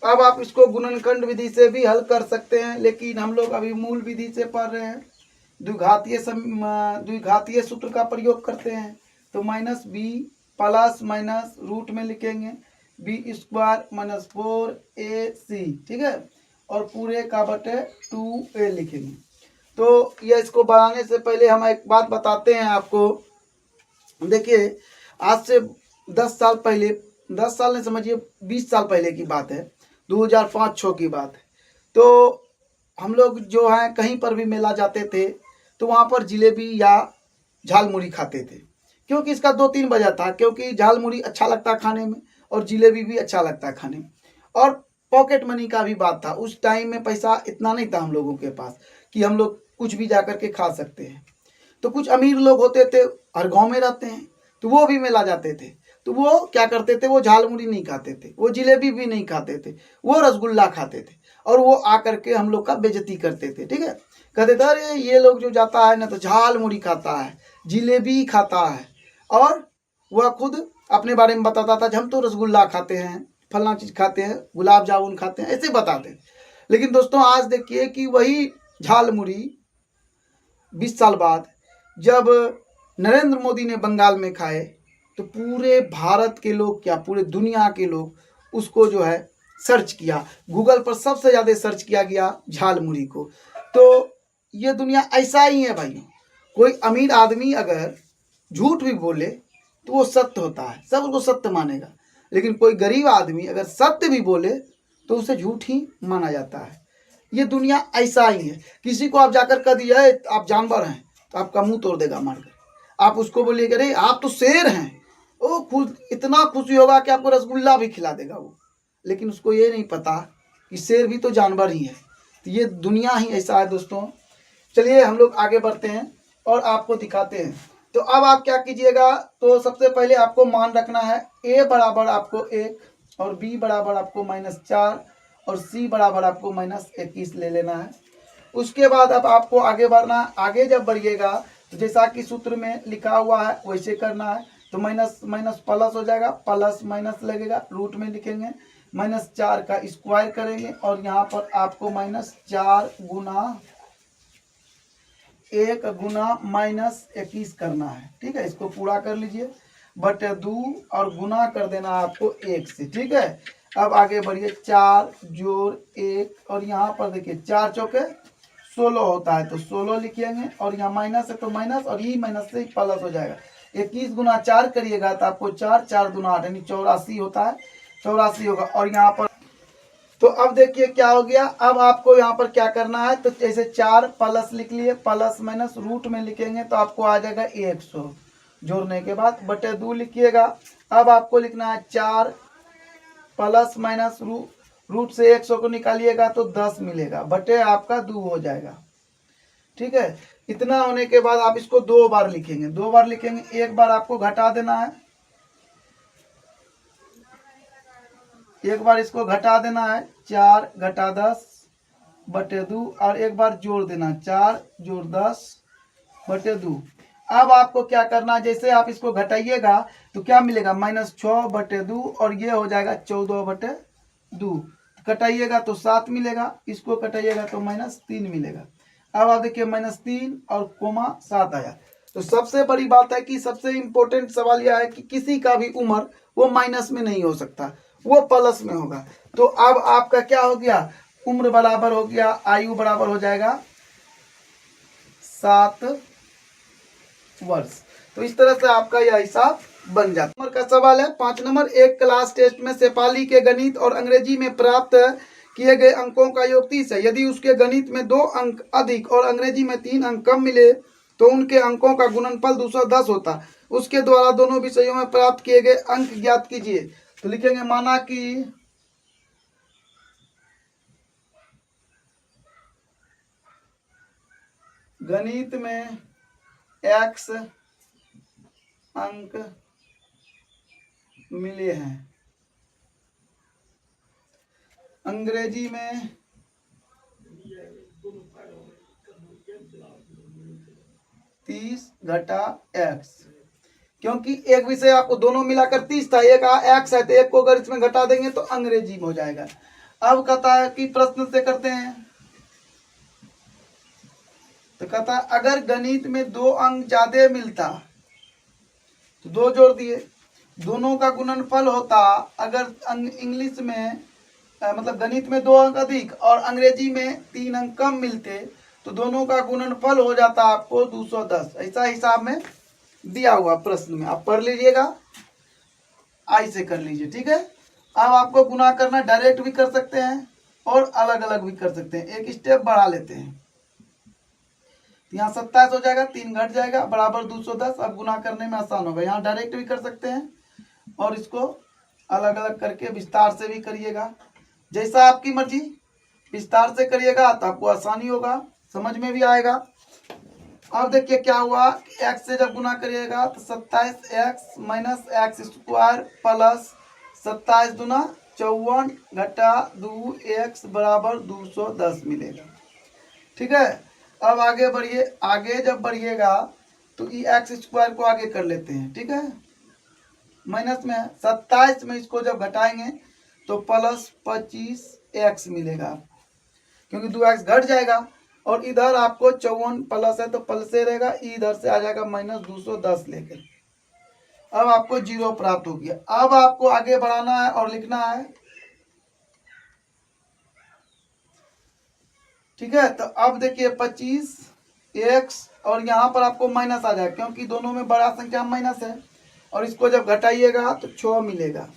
अब आप इसको गुणनखंड विधि से भी हल कर सकते हैं, लेकिन हम लोग अभी मूल विधि से पढ़ रहे हैं। द्विघातीय सूत्र का प्रयोग करते हैं, तो minus B plus minus root में लिखेंगे बी स्क्वायर माइनस 4ac। ठीक है, और पूरे का बटे 2a लिखेंगे। तो यह इसको बनाने से पहले हम एक बात बताते हैं आपको। देखिए आज से 10 साल पहले, 10 साल नहीं समझिए 20 साल पहले की बात है, 2005-06 की बात है। तो हम लोग जो है कहीं पर भी मेला जाते थे तो वहाँ पर जिलेबी या झाल मुड़ी खाते थे, क्योंकि इसका 2-3 वजह था। क्योंकि झाल मुड़ी अच्छा लगता है खाने में और जिलेबी भी अच्छा लगता है खाने में, और पॉकेट मनी का भी बात था। उस टाइम में पैसा इतना नहीं था हम लोगों के पास कि हम लोग कुछ भी जा कर के खा सकते हैं। तो कुछ अमीर लोग होते थे, हर गांव में रहते हैं, तो वो भी मेला जाते थे। तो वो क्या करते थे, वो झाल मुड़ी नहीं खाते थे, वो जिलेबी भी नहीं खाते थे, वो रसगुल्ला खाते थे, और वो आकर के हम लोग का बेइज्जती करते थे। ठीक है, कहते थे अरे ये लोग जो जाता है ना तो झाल मुड़ी खाता है, जिलेबी खाता है, और वह खुद अपने बारे में बताता था हम तो रसगुल्ला खाते हैं, फलना चीज़ खाते हैं, गुलाब जामुन खाते हैं, ऐसे बताते हैं। लेकिन दोस्तों आज देखिए कि वही झाल मुड़ी 20 साल बाद जब नरेंद्र मोदी ने बंगाल में खाए तो पूरे भारत के लोग क्या पूरे दुनिया के लोग उसको जो है सर्च किया, गूगल पर सबसे ज़्यादा सर्च किया गया झाल मुड़ी को। तो ये दुनिया ऐसा ही है भाई, कोई अमीर आदमी अगर झूठ भी बोले तो वो सत्य होता है, सब उसको सत्य मानेगा। लेकिन कोई गरीब आदमी अगर सत्य भी बोले तो उसे झूठ ही माना जाता है। ये दुनिया ऐसा ही है। किसी को आप जाकर कह दिया है आप जानवर हैं तो आपका मुंह तोड़ देगा मारकर। आप उसको बोलिएगा अरे आप तो शेर हैं, वो खुद इतना खुशी होगा कि आपको रसगुल्ला भी खिला देगा वो। लेकिन उसको ये नहीं पता कि शेर भी तो जानवर ही है। तो ये दुनिया ही ऐसा है दोस्तों। चलिए हम लोग आगे बढ़ते हैं और आपको दिखाते हैं। तो अब आप क्या कीजिएगा, तो सबसे पहले आपको मान रखना है a बराबर आपको 1 और b बराबर आपको -4 और c बराबर आपको -21 ले लेना है। उसके बाद अब आपको आगे बढ़ना है। आगे जब बढ़िएगा तो जैसा कि सूत्र में लिखा हुआ है वैसे करना है। तो माइनस माइनस प्लस हो जाएगा, प्लस माइनस लगेगा, रूट में लिखेंगे -4 का स्क्वायर करेंगे, और यहाँ पर आपको -4 गुना 1 गुना -21 करना है। ठीक है, इसको पूरा कर लीजिए, बटे 2 और गुना कर देना आपको 1 से। ठीक है, अब आगे बढ़िए, 4 जोड़ 1, और यहाँ पर देखिए 4 चौके 16 होता है तो 16 लिखेंगे, और यहाँ माइनस है तो माइनस, और ये माइनस से प्लस हो जाएगा। 21 गुना 4 करिएगा तो आपको 4 4 गुना 8 यानी 84 होता है, 84 होगा। और यहाँ पर तो अब देखिए क्या हो गया। अब आपको यहाँ पर क्या करना है, तो जैसे 4 प्लस लिख लिए, प्लस माइनस रूट में लिखेंगे तो आपको आ जाएगा 100 जोड़ने के बाद, बटे 2 लिखिएगा। अब आपको लिखना है 4 प्लस माइनस रूट से 100 को निकालिएगा तो 10 मिलेगा, बटे आपका 2 हो जाएगा। ठीक है, इतना होने के बाद आप इसको 2 बार लिखेंगे, 2 बार लिखेंगे। एक बार आपको घटा देना है, एक बार इसको घटा देना है, 4 घटा 10 बटे 2, और एक बार जोड़ देना 4 जोड़ 10 बटे 2। अब आपको क्या करना है, जैसे आप इसको घटाइएगा तो क्या मिलेगा, -6 बटे 2, और ये हो जाएगा 14 बटे 2। कटाइएगा तो 7 मिलेगा, इसको कटाइएगा तो -3 मिलेगा। अब आप देखिए -3 और कोमा 7 आया। तो सबसे बड़ी बात है कि सबसे इम्पोर्टेंट सवाल यह है कि किसी का भी उम्र वो माइनस में नहीं हो सकता, वो प्लस में होगा। तो अब आपका क्या हो गया, उम्र बराबर हो गया, आयु बराबर हो जाएगा 7 वर्ष। तो इस तरह से आपका यह हिसाब बन जाता है। नंबर का सवाल है 5 नंबर, एक क्लास टेस्ट में शेफाली के गणित और अंग्रेजी में प्राप्त किए गए अंकों का योग 30 है। यदि उसके गणित में 2 अंक अधिक और अंग्रेजी में 3 अंक कम मिले तो उनके अंकों का गुणनफल 210 होता। उसके द्वारा दोनों विषयों में प्राप्त किए गए अंक ज्ञात कीजिए। तो लिखेंगे माना कि गणित में x अंक मिले हैं, अंग्रेजी में 30 घटा x, क्योंकि एक विषय आपको दोनों मिलाकर 30 था, एक x है, तो एक को अगर इसमें घटा देंगे तो अंग्रेजी में हो जाएगा। अब कहता है कि प्रश्न से करते हैं, तो कहता है अगर गणित में 2 अंक ज्यादा मिलता तो 2 जोड़ दिए, दोनों का गुणनफल होता, अगर इंग्लिश में मतलब गणित में 2 अंक अधिक और अंग्रेजी में 3 अंक कम मिलते तो दोनों का गुणनफल हो जाता आपको 210। ऐसा हिसाब में दिया हुआ प्रश्न में, आप पढ़ लीजिएगा, आई से कर लीजिए, ठीक है। अब आपको गुना करना डायरेक्ट भी कर सकते हैं और अलग अलग भी कर सकते हैं। एक स्टेप बढ़ा लेते हैं, यहाँ 27 हो जाएगा, 3 घट जाएगा बराबर 210। अब गुना करने में आसान होगा, यहाँ डायरेक्ट भी कर सकते हैं और इसको अलग अलग करके विस्तार से भी करिएगा, जैसा आपकी मर्जी। विस्तार से करिएगा तो आपको आसानी होगा, समझ में भी आएगा। अब देखिए क्या हुआ, x से जब गुना करिएगा तो 27x minus x square plus 27 दूना 54 घटा 2x बराबर 210 मिलेगा, ठीक है। अब आगे बढ़िए, आगे जब बढ़िएगा तो ये एक्स स्क्वायर को आगे कर लेते हैं, ठीक है। माइनस में 27 में इसको जब घटाएंगे तो प्लस 25x मिलेगा, क्योंकि 2x घट जाएगा और इधर आपको 54 प्लस है तो प्लस से रहेगा, इधर से आ जाएगा माइनस 210 लेकर। अब आपको 0 प्राप्त हो गया। अब आपको आगे बढ़ाना है और लिखना है, ठीक है। तो अब देखिए 25x और यहाँ पर आपको माइनस आ जाएगा, क्योंकि दोनों में बड़ा संख्या माइनस है, और इसको जब घटाइएगा तो 6 मिलेगा।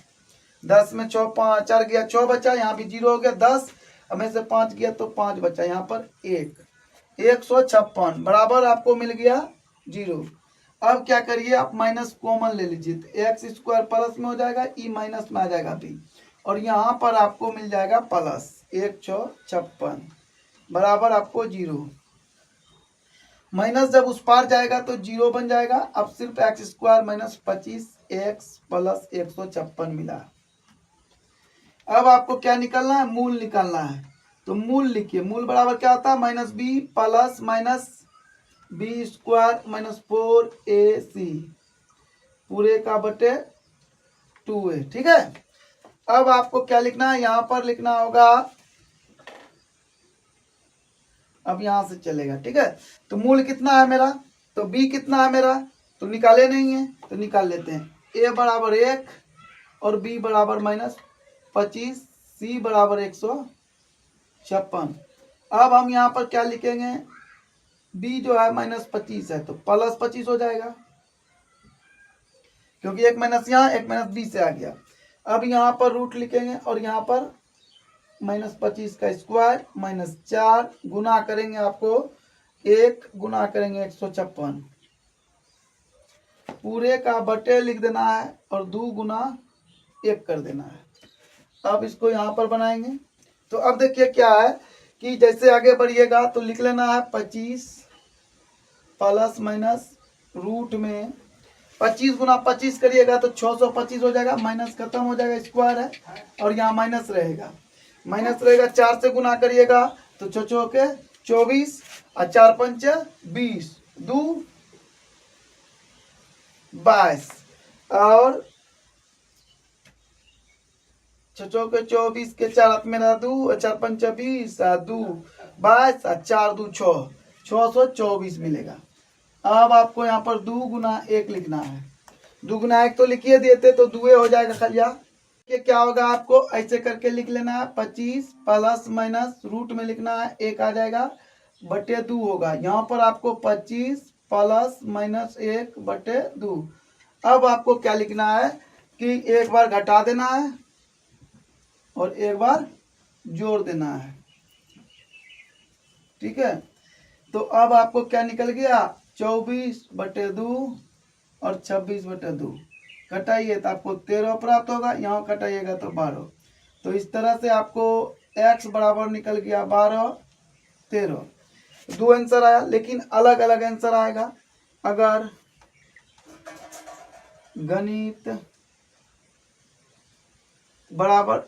10 में 6 5 4 गया, 6 बचा, यहाँ भी 0 हो गया। 10 में से 5 गया तो 5 बचा, यहाँ पर 156 बराबर आपको मिल गया 0। अब क्या करिए, आप माइनस कॉमन ले लीजिए, तो एक्स स्क्वायर प्लस में हो जाएगा, ई माइनस में आ जाएगा बी, और यहाँ पर आपको मिल जाएगा प्लस 156 बराबर आपको 0। माइनस जब उस पार जाएगा तो 0 बन जाएगा। अब सिर्फ x square minus 25x plus 156 मिला। अब आपको क्या निकालना है, मूल निकालना है। तो मूल लिखिए, मूल बराबर क्या होता है, minus B plus minus B square minus 4ac पूरे का बटे 2a, ठीक है। अब आपको क्या लिखना है, यहां पर लिखना होगा, अब यहां से चलेगा, ठीक है। तो मूल कितना है मेरा, तो b कितना है मेरा, तो निकाले नहीं है तो निकाल लेते हैं। a बराबर 1 और b बराबर माइनस 25, c बराबर 156। अब हम यहाँ पर क्या लिखेंगे, b जो है माइनस 25 है तो प्लस 25 हो जाएगा, क्योंकि एक माइनस यहाँ एक माइनस b से आ गया। अब यहाँ पर रूट लिखेंगे और यहाँ पर माइनस 25 का स्क्वायर माइनस 4 गुना करेंगे, आपको 1 गुना करेंगे 156 पूरे का बटे लिख देना है और 2 गुना 1 कर देना है। अब इसको यहाँ पर बनाएंगे। तो अब देखिए क्या है कि जैसे आगे बढ़िएगा तो लिख लेना है 25 प्लस माइनस रूट में 25 गुना 25 करिएगा तो 625 हो जाएगा, माइनस खत्म हो जाएगा, स्क्वायर है और यहाँ माइनस रहेगा, माइनस रहेगा। 4 से गुना करिएगा तो 6 के 24 और 4 5 20 2 22 और 6 के 24 के 4 हाथ में 2 और 4 5 20 2 22 और 4 2 6 624 मिलेगा। अब आपको यहाँ पर 2 गुना 1 लिखना है, 2 गुना 1 तो लिखिए देते तो 2 हो जाएगा खलिया। ये क्या होगा, आपको ऐसे करके लिख लेना है 25 प्लस माइनस रूट में लिखना है 1 आ जाएगा बटे 2 होगा। यहाँ पर आपको 25 प्लस माइनस 1 बटे 2। अब आपको क्या लिखना है कि एक बार घटा देना है और एक बार जोड़ देना है, ठीक है। तो अब आपको क्या निकल गया 24 बटे 2 और 26/2 घटाइए तो आपको 13 प्राप्त होगा, यहाँ घटाइएगा तो 12। तो इस तरह से आपको x बराबर निकल गया 12 13। दो आंसर आया, लेकिन अलग अलग आंसर आएगा। अगर गणित बराबर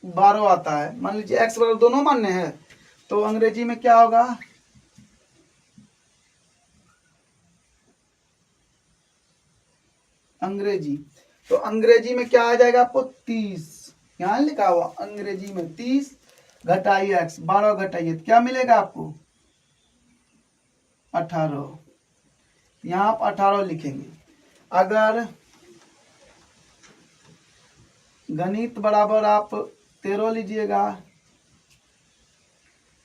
12 आता है, मान लीजिए x बराबर दोनों मान्य है, तो अंग्रेजी में क्या होगा? अंग्रेजी, तो अंग्रेजी में क्या आ जाएगा आपको? 30। यहाँ लिखा हुआ अंग्रेजी में 30 घटाइए x, 12 घटाइए तो क्या मिलेगा आपको? 18। यहाँ आप 18 लिखेंगे। अगर गणित बराबर आप 13 लीजिएगा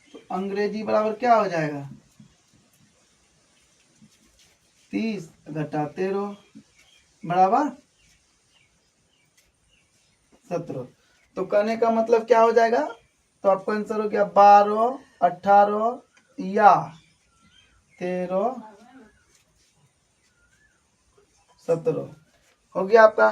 तो अंग्रेजी बराबर क्या हो जाएगा? 30 घटा 13 बराबर 17। तो कहने का मतलब क्या हो जाएगा? तो आपका आंसर हो गया 12 18 या 13 17 हो गया आपका।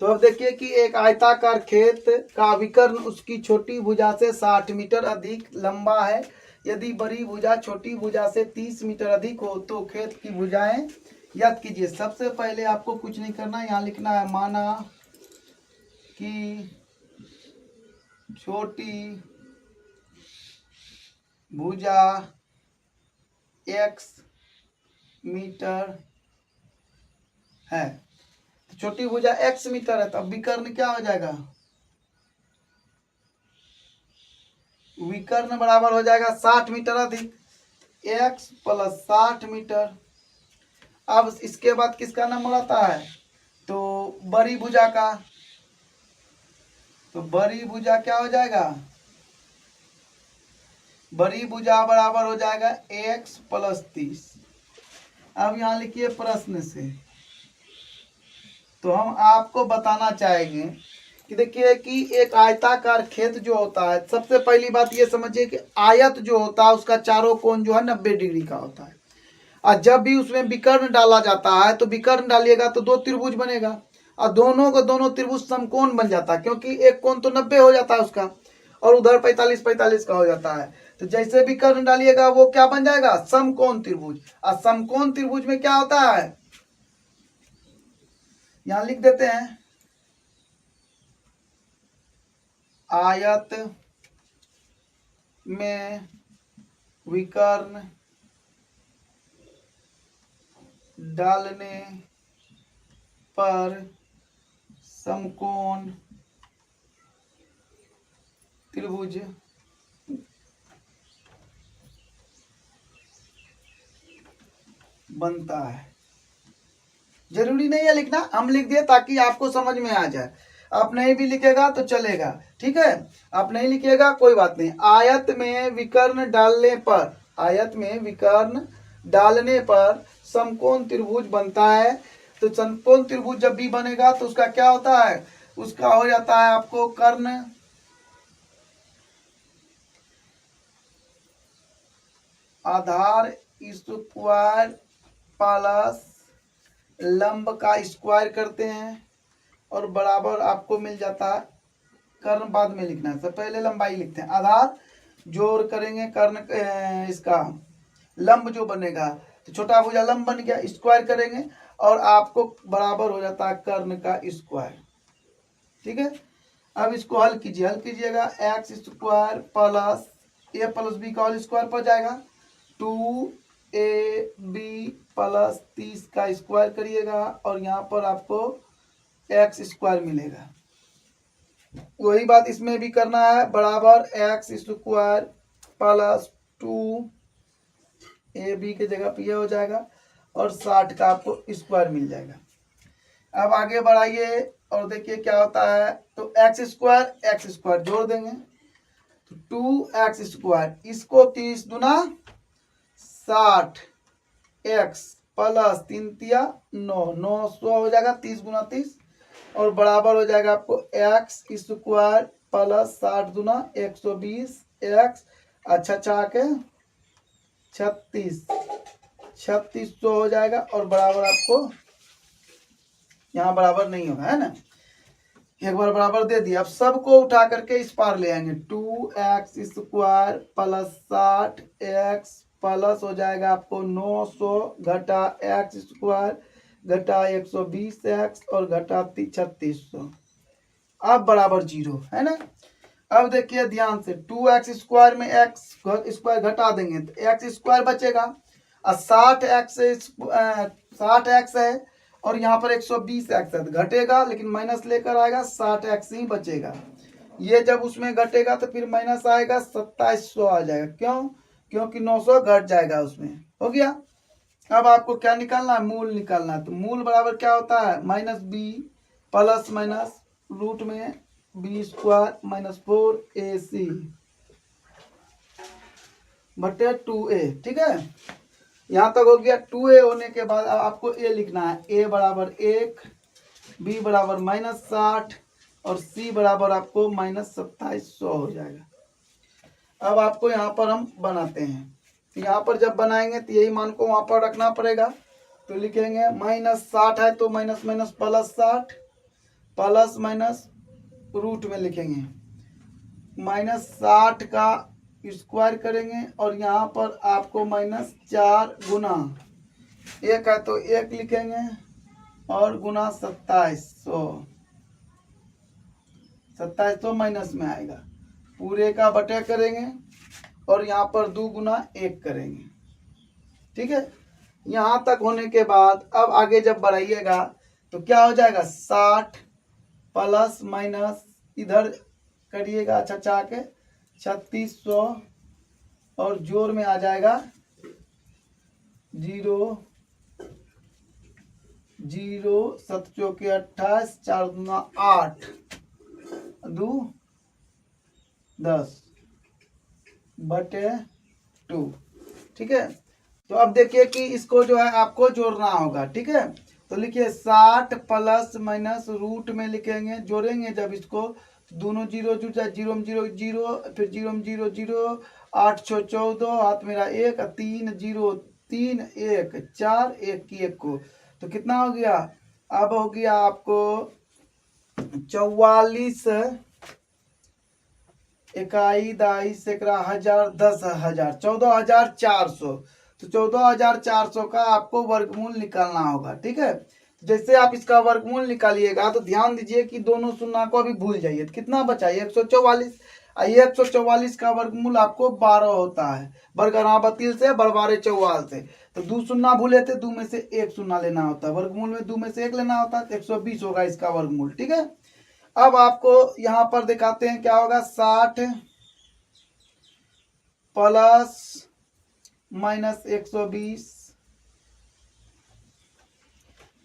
तो अब देखिए कि एक आयताकार खेत का विकर्ण उसकी छोटी भुजा से 60 मीटर अधिक लंबा है। यदि बड़ी भुजा छोटी भुजा से 30 मीटर अधिक हो तो खेत की भुजाएं ज्ञात कीजिए। सबसे पहले आपको कुछ नहीं करना, यहाँ लिखना है माना कि छोटी भुजा x मीटर है। तो छोटी भुजा x मीटर है, तो अब विकर्ण क्या हो जाएगा? विकर्ण बराबर हो जाएगा 60 मीटर अधिक x प्लस 60 मीटर। अब इसके बाद किसका नंबर आता है? तो बड़ी भुजा का। तो बड़ी भुजा क्या हो जाएगा? बड़ी भुजा बराबर हो जाएगा x प्लस 30। अब यहाँ लिखिए प्रश्न से। तो हम आपको बताना चाहेंगे कि देखिए कि एक आयताकार खेत जो होता है, सबसे पहली बात ये समझिए कि आयत जो होता है उसका चारों कोण जो है 90 डिग्री का होता है। और जब भी उसमें विकर्ण डाला जाता है तो विकर्ण डालिएगा तो 2 त्रिभुज बनेगा और दोनों को दोनों त्रिभुज समकोण बन जाता है, क्योंकि एक कोण तो 90 हो जाता है उसका और उधर 45 का हो जाता है। तो जैसे विकर्ण डालिएगा वो क्या बन जाएगा? समकोण त्रिभुज। और समकोण त्रिभुज में क्या होता है? यहां लिख देते हैं आयत में विकर्ण डालने पर समकोण त्रिभुज बनता है। जरूरी नहीं है लिखना, हम लिख दिए ताकि आपको समझ में आ जाए। आप नहीं भी लिखेगा तो चलेगा, ठीक है। आप नहीं लिखिएगा कोई बात नहीं। आयत में विकर्ण डालने पर, आयत में विकर्ण डालने पर समकोण त्रिभुज बनता है। तो समकोण त्रिभुज जब भी बनेगा तो उसका क्या होता है? उसका हो जाता है आपको कर्ण आधार स्क्वायर प्लस लंब का स्क्वायर करते हैं और बराबर आपको मिल जाता है कर्ण। बाद में लिखना है, सब पहले लंबाई लिखते हैं। आधार जोड़ करेंगे कर्ण, इसका लंब जो बनेगा तो छोटा भुजा लंब बन गया, स्क्वायर करेंगे और आपको बराबर हो जाता है कर्ण का स्क्वायर, ठीक है। अब इसको हल कीजिए, हल कीजिएगा एक्स स्क्वायर प्लस ए प्लस बी का होल स्क्वायर पर जाएगा 2ab प्लस 30 का स्क्वायर करिएगा और यहाँ पर आपको एक्स स्क्वायर मिलेगा। वही बात इसमें भी करना है, बराबर एक्स स्क्वायर प्लस 2ab के जगह पे ये हो जाएगा और 60 का आपको स्क्वायर मिल जाएगा। अब आगे बढ़ाइए और देखिए क्या होता है। तो एक्स स्क्वायर जोड़ देंगे तो 2x स्क्वायर, इसको 30 दुना 60 x प्लस 3 तिया 9 900 हो जाएगा 30 गुना 30 और बराबर हो जाएगा आपको एक्स स्क्वायर प्लस 60 दुना 120 एक्स अच्छा के 36 3600 हो जाएगा और बराबर आपको यहाँ बराबर नहीं होगा, है ना। एक बार बराबर दे दिया। अब सबको उठा करके इस पार ले आएंगे। 2x² प्लस 60x प्लस हो जाएगा आपको 900 घटा x² घटा 120x और घटा 3600। अब बराबर 0, है ना। अब देखिए ध्यान से 2x² में x² घटा देंगे तो x² बचेगा और 60x है और यहाँ पर 120x है, घटेगा लेकिन माइनस लेकर आएगा, 60x ही बचेगा। ये जब उसमें घटेगा तो फिर माइनस आएगा, 2700 आ जाएगा। क्यों? क्योंकि 900 घट जाएगा उसमें। हो गया। अब आपको क्या निकालना है? मूल निकालना है। तो मूल बराबर क्या होता है? -b प्लस माइनस रूट में b² माइनस 4ac बटे 2a। ठीक है, यहाँ तक हो गया। 2a होने के बाद अब आपको a लिखना है। a बराबर 1, b बराबर -60 और c बराबर आपको -2700 हो जाएगा। अब आपको यहाँ पर हम बनाते हैं। यहाँ पर जब बनाएंगे तो यही मान को वहाँ पर रखना पड़ेगा। तो लिखेंगे -60 है तो minus minus plus 60 plus minus root में लिखेंगे -60 का स्क्वायर करेंगे और यहाँ पर आपको -4 गुना 1 है तो 1 लिखेंगे और गुना 2700 माइनस में आएगा। पूरे का बटे करेंगे और यहाँ पर 2 गुना 1 करेंगे। ठीक है, यहाँ तक होने के बाद अब आगे जब बढ़ाइएगा तो क्या हो जाएगा? 60 प्लस माइनस इधर करिएगा छचा के 3600 और जोड़ में आ जाएगा 0 0 7 चौके 28 4 दूना 8 2 10 बटे 2। ठीक है, तो अब देखिए कि इसको जो है आपको जोड़ना होगा। ठीक है, तो लिखिए 60 प्लस माइनस रूट में लिखेंगे, जोड़ेंगे जब इसको दोनों 0 जुड़ जाए, 0 में 0 0 फिर 0 में 0 0 8 6 14 हाथ मेरा 1 3 0 3 1 4 1 की 1 को तो कितना हो गया? अब हो गया आपको 44 इकाई दाई सैकड़ा हजार 10,000 14,400। तो 14,400 का आपको वर्गमूल निकालना होगा। ठीक है, जैसे आप इसका वर्गमूल निकालिएगा तो ध्यान दीजिए कि दोनों शून्य को अभी भूल जाइए। तो कितना बचा? 144। 144 का वर्गमूल आपको 12 होता है। बरगना बतील से बरबारे चौवाल से। तो 2 शून्य भूले थे, 2 में से 1 शून्य लेना होता है। वर्गमूल में 2 में से 1 लेना होता है। 120 होगा इसका वर्गमूल। ठीक है, अब आपको यहाँ पर दिखाते हैं क्या होगा। 60 प्लस माइनस 120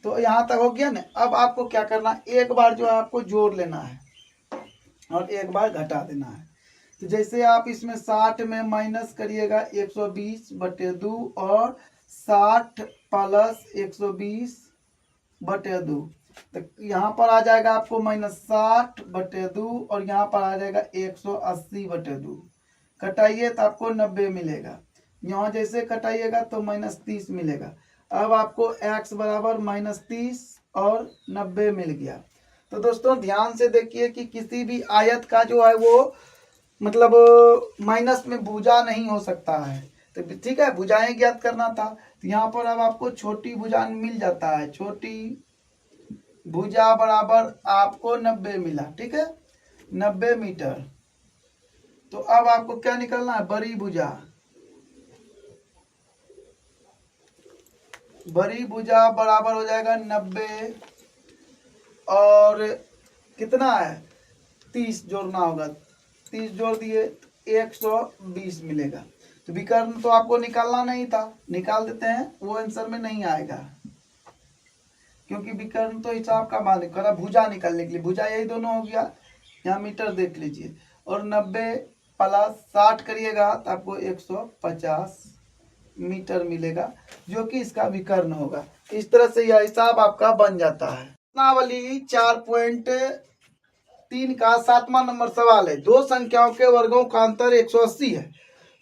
तो यहाँ तक हो गया ना। अब आपको क्या करना, एक बार जो है आपको जोड़ लेना है और एक बार घटा देना है। तो जैसे आप इसमें 60 में माइनस करिएगा 120 बटे 2 और 60 प्लस 120 बटे 2 तो यहाँ पर आ जाएगा आपको -60 बटे 2 और यहाँ पर आ जाएगा 180 बटे 2। कटाइए तो आपको 90 मिलेगा। यहाँ जैसे कटाइएगा तो -30 मिलेगा। अब आपको x बराबर -30 और 90 मिल गया। तो दोस्तों ध्यान से देखिए कि किसी भी आयत का जो है वो मतलब माइनस में भुजा नहीं हो सकता है। तो ठीक है, भुजाएं ज्ञात करना था। तो यहाँ पर अब आपको छोटी भुजा मिल जाता है। छोटी भुजा बराबर आपको 90 मिला। ठीक है, 90 मीटर। तो अब आपको क्या निकालना है? बड़ी भुजा। बड़ी भुजा बराबर हो जाएगा 90 और कितना है? 30 जोड़ना होगा। 30 जोड़ दिए 120 मिलेगा। तो विकर्ण तो आपको निकालना नहीं था, निकाल देते हैं, वो आंसर में नहीं आएगा क्योंकि विकर्ण तो हिसाब का मान करा भुजा निकालने के लिए। भुजा यही दोनों हो गया। यहाँ मीटर देख लीजिए और 90 प्लस 60 करिएगा तो आपको 150 मीटर मिलेगा जो कि इसका विकर्ण होगा। इस तरह से यह हिसाब आपका बन जाता है। प्रश्नावली 4.3 का 7वां नंबर सवाल है। दो संख्याओं के वर्गों का अंतर 180 है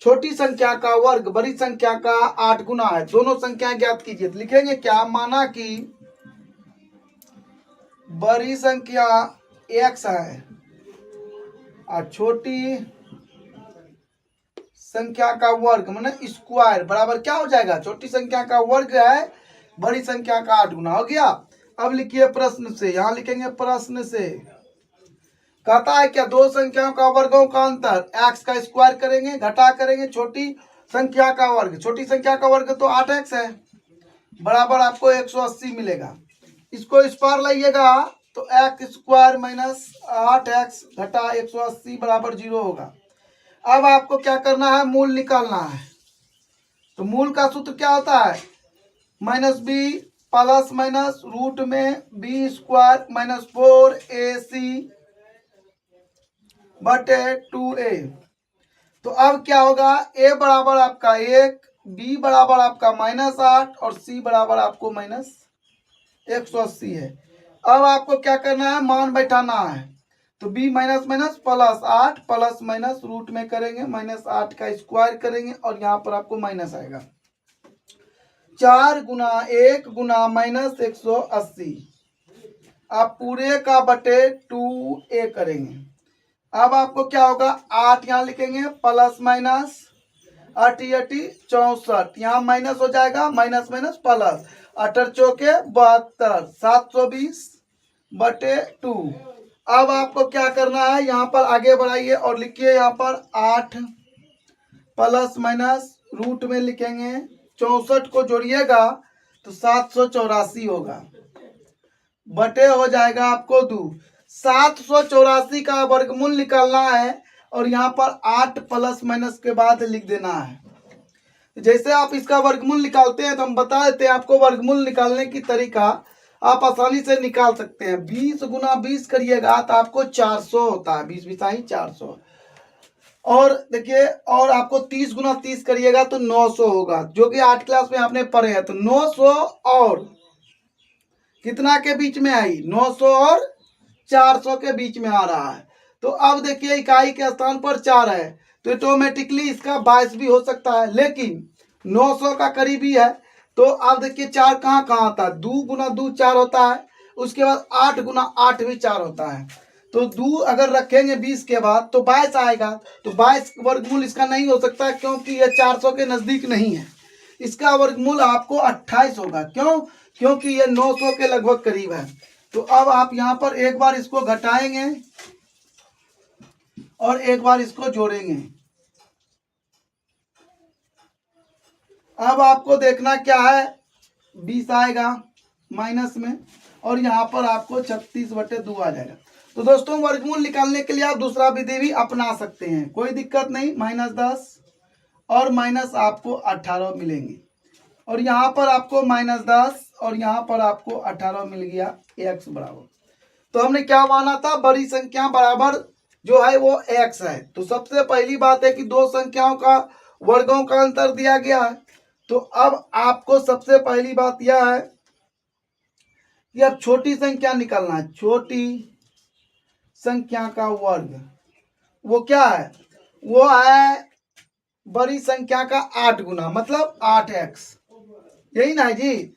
छोटी संख्या का वर्ग बड़ी संख्या का 8 गुना है। दोनों संख्याएं ज्ञात कीजिए। तो लिखेंगे क्या, माना कि बड़ी संख्या x है और छोटी संख्या का वर्ग माने स्क्वायर बराबर क्या हो जाएगा, छोटी संख्या का वर्ग है बड़ी संख्या का 8 गुना। हो गया। अब लिखिए प्रश्न से, यहां लिखेंगे प्रश्न से कहता है क्या, दो संख्याओं का वर्गों का अंतर x का स्क्वायर करेंगे, घटा करेंगे छोटी संख्या का वर्ग। छोटी संख्या का वर्ग तो 8x है, बराबर आपको 180 मिलेगा। इसको इस पार लाइएगा तो x स्क्वायर माइनस 8x घटा 180 बराबर 0 होगा। अब आपको क्या करना है, मूल निकालना है। तो मूल का सूत्र क्या होता है, minus B plus minus root में बी स्क्वायर माइनस 4ac बटे 2a। तो अब क्या होगा, a बराबर आपका 1, b बराबर आपका -8 और c बराबर आपको माइनस 180 है। अब आपको क्या करना है, मान बैठाना है। तो b minus minus plus 8 plus minus root में करेंगे -8 का स्क्वायर करेंगे और यहाँ पर आपको माइनस आएगा। 4 गुना 1 गुना माइनस 180 आप पूरे का बटे 2a करेंगे। अब आपको क्या होगा, 8 यहाँ लिखेंगे प्लस माइनस 8 64, यहाँ माइनस हो जाएगा, माइनस माइनस प्लस 8 चौके 72 720 बटे 2। अब आपको क्या करना है, यहाँ पर आगे बढ़ाइए और लिखिए यहाँ पर 8 प्लस माइनस रूट में लिखेंगे 64 को जोड़िएगा तो 784 होगा, बटे हो जाएगा आपको 2। 784 का वर्गमूल निकालना है और यहाँ पर 8 प्लस माइनस के बाद लिख देना है। जैसे आप इसका वर्गमूल निकालते हैं तो हम बता देते हैं आपको वर्गमूल निकालने की तरीका, आप आसानी से निकाल सकते हैं। 20 गुना 20 करिएगा तो आपको 400 होता है, 20 बिसाई 400। और देखिए, और आपको 30 गुना 30 करिएगा तो 900 होगा, जो कि 8 क्लास में आपने पढ़े हैं। तो 900 और कितना के बीच में आई, 900 और 400 के बीच में आ रहा है। तो अब देखिए इकाई के स्थान पर 4 है तो ऑटोमेटिकली इसका 22 भी हो सकता है, लेकिन 900 का करीबी है। तो अब देखिए 4 कहाँ कहाँ आता है, 2 गुना 2 4 होता है, उसके बाद 8 गुना 8 भी 4 होता है। तो 2 अगर रखेंगे 20 के बाद तो 22 आएगा। तो 22 वर्गमूल इसका नहीं हो सकता क्योंकि यह 400 के नजदीक नहीं है। इसका वर्गमूल आपको 28 होगा। क्यों, क्योंकि यह 900 के लगभग करीब है। तो अब आप यहाँ पर एक बार इसको घटाएंगे और एक बार इसको जोड़ेंगे। अब आपको देखना क्या है, 20 आएगा माइनस में और यहाँ पर आपको 36 बटे 2 आ जाएगा। तो दोस्तों वर्गमूल निकालने के लिए आप दूसरा विधि भी अपना सकते हैं, कोई दिक्कत नहीं। -10 और माइनस आपको 18 मिलेंगे और यहाँ पर आपको -10 और यहाँ पर आपको 18 मिल गया x बराबर। तो हमने क्या माना था, बड़ी संख्या बराबर जो है वो x है। तो सबसे पहली बात है कि दो संख्याओं का वर्गों का अंतर दिया गया है। तो अब आपको सबसे पहली बात यह है कि अब छोटी संख्या निकालना है। छोटी संख्या का वर्ग वो क्या है, वो है बड़ी संख्या का 8 गुना, मतलब 8x, यही ना है जी।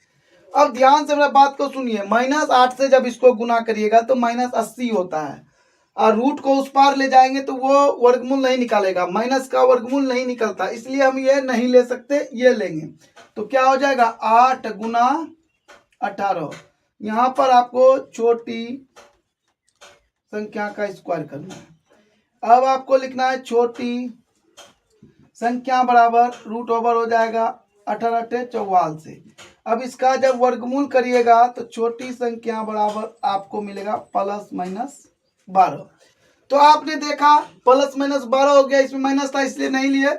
अब ध्यान से मेरा बात को सुनिए, -8 से जब इसको गुना करिएगा तो -80 होता है और रूट को उस पार ले जाएंगे तो वो वर्गमूल नहीं निकालेगा, माइनस का वर्गमूल नहीं निकलता, इसलिए हम ये नहीं ले सकते, ये लेंगे। तो क्या हो जाएगा, 8 गुना 18। यहाँ पर आपको छोटी संख्या का स्क्वायर करना है। अब आपको लिखना है छोटी संख्या बराबर रूट ओवर हो जाएगा 18 × 44। अब इसका जब वर्गमूल करिएगा तो छोटी संख्या बराबर आपको मिलेगा +-12। तो आपने देखा +-12 हो गया, इसमें माइनस था इसलिए नहीं लिए।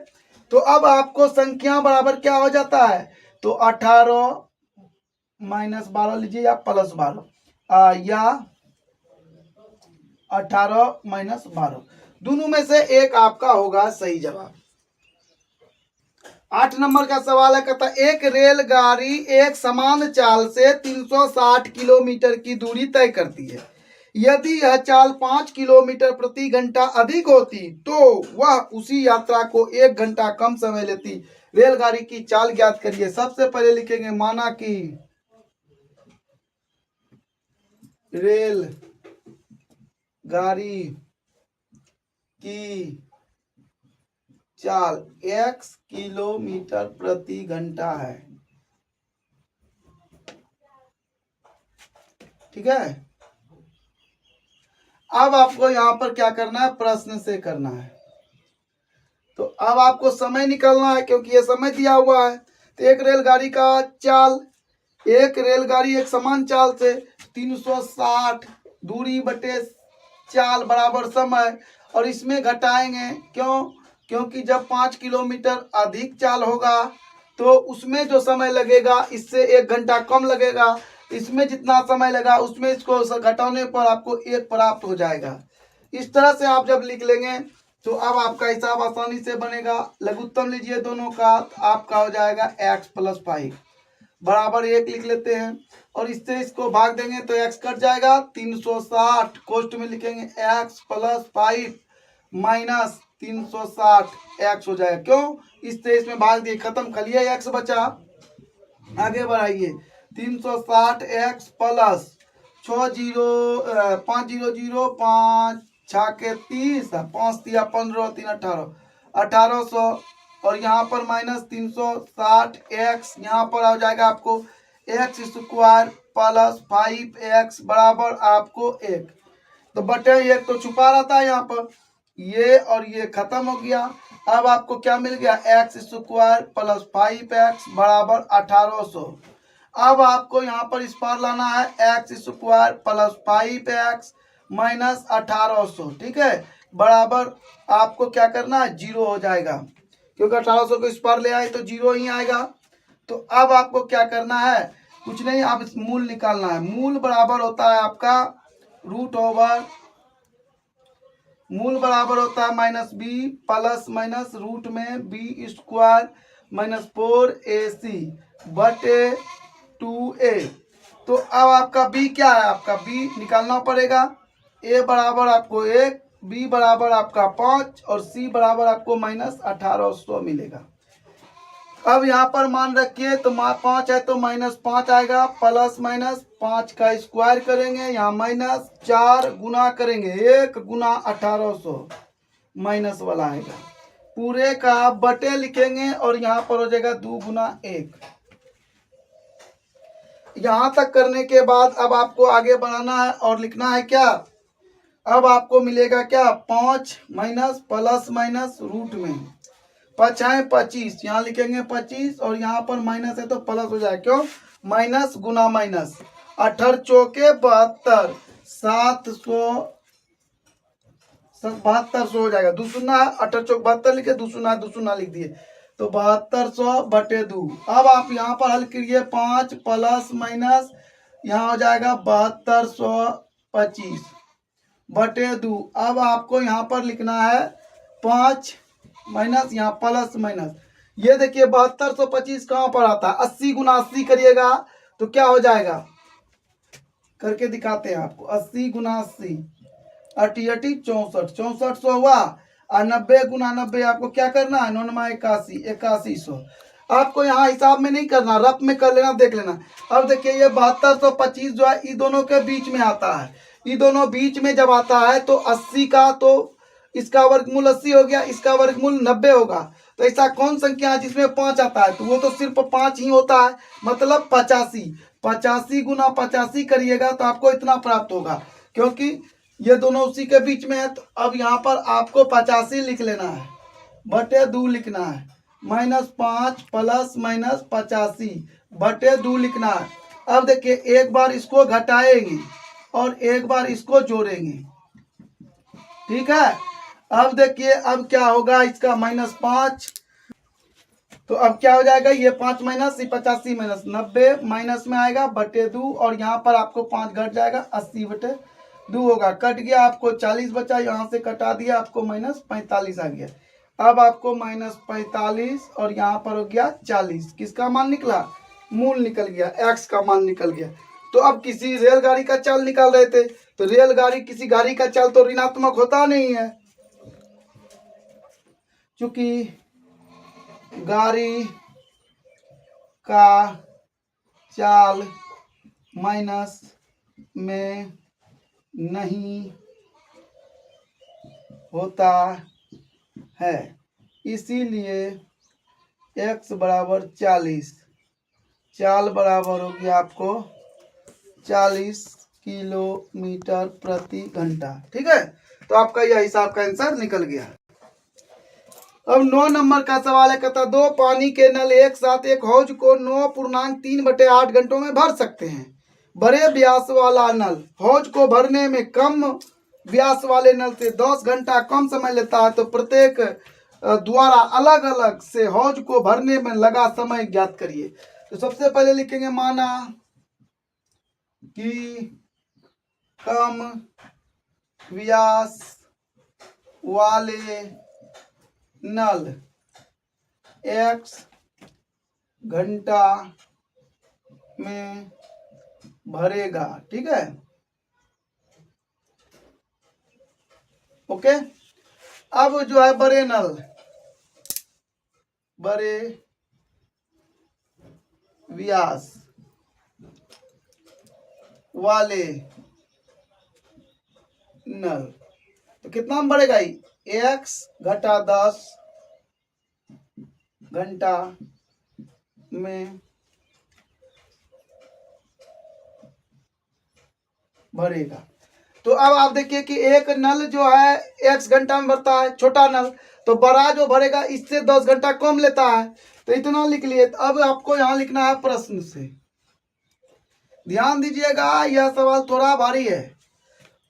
तो अब आपको संख्या बराबर क्या हो जाता है, तो 18 -12 लीजिए या +12 या 18 -12, दोनों में से एक आपका होगा सही जवाब। 8 नंबर का सवाल है, कहता एक रेलगाड़ी एक समान चाल से 360 किलोमीटर की दूरी तय करती है। यदि यह चाल 5 किलोमीटर प्रति घंटा अधिक होती तो वह उसी यात्रा को 1 घंटा कम समय लेती। रेलगाड़ी की चाल ज्ञात करिए। सबसे पहले लिखेंगे माना कि रेल गाड़ी की चाल 1 किलोमीटर प्रति घंटा है। ठीक है, अब आपको यहां पर क्या करना है, प्रश्न से करना है। तो अब आपको समय निकालना है क्योंकि ये समय दिया हुआ है। तो एक रेलगाड़ी का चाल, एक रेलगाड़ी एक समान चाल से 360 दूरी बटे चाल बराबर समय, और इसमें घटाएंगे क्यों, क्योंकि जब 5 किलोमीटर अधिक चाल होगा तो उसमें जो समय लगेगा इससे 1 घंटा कम लगेगा। इसमें जितना समय लगा उसमें इसको घटाने पर आपको 1 प्राप्त हो जाएगा। इस तरह से आप जब लिख लेंगे तो अब आपका हिसाब आसानी से बनेगा। लघुत्तम लीजिए दोनों का, तो आपका हो जाएगा x + 5 बराबर 1 लिख लेते हैं, और इससे इसको भाग देंगे तो x कट जाएगा। 360 कोष्ठ में लिखेंगे x + 5 माइनस 360 x हो जाएगा। क्यों, इससे इसमें भाग दिए, खत्म कर लिए, x बचा। आगे बढ़ाइए, 360 x प्लस 5 0 5 6 के 30, 5 × 15 3 18 1800, और यहाँ पर माइनस 360 x, यहाँ पर आ जाएगा आपको x² + 5x बराबर आपको 1। तो बटे 1 तो छुपा रहता है यहाँ पर, ये और ये खत्म हो गया। अब आपको क्या मिल गया, x² + 5x बराबर 1800। अब आपको यहाँ पर इस पार लाना है x² + 5x माइनस 1800। ठीक है, बराबर आपको क्या करना है, 0 हो जाएगा, क्योंकि 1800 को इस पार ले आए तो 0 ही आएगा। तो अब आपको क्या करना है, कुछ नहीं, आप इस मूल निकालना है। मूल बराबर होता है आपका √, मूल बराबर होता है -b प्लस माइनस रूट में b² - 4ac बटे 2a। तो अब आपका b क्या है, आपका b निकालना पड़ेगा। a बराबर आपको 1, b बराबर आपका 5 और c बराबर आपको -1800 मिलेगा। अब यहाँ पर मान रखिए, तो 5 है तो -5 आएगा, प्लस माइनस 5 का स्क्वायर करेंगे, यहाँ माइनस 4 गुना करेंगे, 1 × 1800 माइनस वाला आएगा, पूरे का बटे लिखेंगे, और यहाँ पर हो जाएगा 2 × 1। यहाँ तक करने के बाद अब आपको आगे बढ़ाना है और लिखना है क्या, अब आपको मिलेगा क्या, 5 माइनस प्लस माइनस रूट में 5 है 25, यहाँ लिखेंगे 25, और यहाँ पर माइनस है तो प्लस हो जाएगा। क्यों, माइनस गुना माइनस, 18 चौके 72, 772 हो जाएगा। 2 शून्य है, 18 चौक 72 लिखे, 2 शून्य है 2 शून्य लिख दिए, तो 7200 बटे 2। अब आप यहाँ पर हल करिए, 5 प्लस माइनस, यहाँ हो जाएगा 7225 बटे 2। अब आपको यहाँ पर लिखना है 5 माइनस, यहाँ प्लस माइनस, ये देखिए 7225 कहाँ पर आता है, 80 × 80 करिएगा तो क्या हो जाएगा, करके दिखाते हैं आपको। 80 × 80 80 64, 6400 हुआ, और 90 × 90 आपको क्या करना है, 9 81 8100। आपको यहाँ हिसाब में नहीं करना, रफ में कर लेना, देख लेना। अब देखिए ये 7225 जो है इन दोनों के बीच में आता है, ये दोनों बीच में जब आता है तो 80 का, तो इसका वर्गमूल 80 हो गया, इसका वर्गमूल 90 होगा। तो ऐसा कौन संख्या है जिसमें 5 आता है, तो वो तो सिर्फ 5 ही होता है, मतलब 85। 85 × 85 करिएगा तो आपको इतना प्राप्त होगा, क्योंकि ये दोनों उसी के बीच में है। तो अब यहाँ पर आपको 85 लिख लेना है, बटे 2 लिखना है, -5 प्लस माइनस 85 बटे 2 लिखना है। अब देखिए एक बार इसको घटाएंगे और एक बार इसको जोड़ेंगे, ठीक है। अब देखिए अब क्या होगा, इसका -5, तो अब क्या हो जाएगा, ये 5 माइनस 85 माइनस 90 माइनस में आएगा बटे 2, और यहाँ पर आपको 5 घट जाएगा, 80 बटे 2 होगा, कट गया, आपको 40 बचा, यहाँ से कटा दिया, आपको -45 आ गया। अब आपको -45 और यहाँ पर हो गया 40, किसका मान निकला, मूल निकल गया, x का मान निकल गया। तो अब किसी रेलगाड़ी का चाल निकाल रहे थे, तो रेलगाड़ी किसी गाड़ी का चाल तो ऋणात्मक होता नहीं है, क्योंकि गाड़ी का चाल माइनस में नहीं होता है, इसीलिए x बराबर 40, चाल बराबर होगी आपको 40 किलोमीटर प्रति घंटा। ठीक है, तो आपका यह हिसाब का आंसर निकल गया। अब 9 नंबर का सवाल है, कहता दो पानी के नल एक साथ एक हौज को 9.3/8 घंटों में भर सकते हैं। बड़े व्यास वाला नल हौज को भरने में कम व्यास वाले नल से 10 घंटा कम समय लेता है, तो प्रत्येक द्वारा अलग अलग से हौज को भरने में लगा समय ज्ञात करिए। तो सबसे पहले लिखेंगे, माना कि कम व्यास वाले नल x घंटा में भरेगा। ठीक है, ओके। अब जो है बड़े व्यास वाले नल, तो कितना में बढ़ेगा, x घटा 10 घंटा में भरेगा। तो अब आप देखिए कि एक नल जो है x घंटा में भरता है, छोटा नल, तो बड़ा जो भरेगा इससे 10 घंटा कम लेता है, तो इतना लिख लिए। अब आपको यहाँ लिखना है प्रश्न से, ध्यान दीजिएगा, यह सवाल थोड़ा भारी है,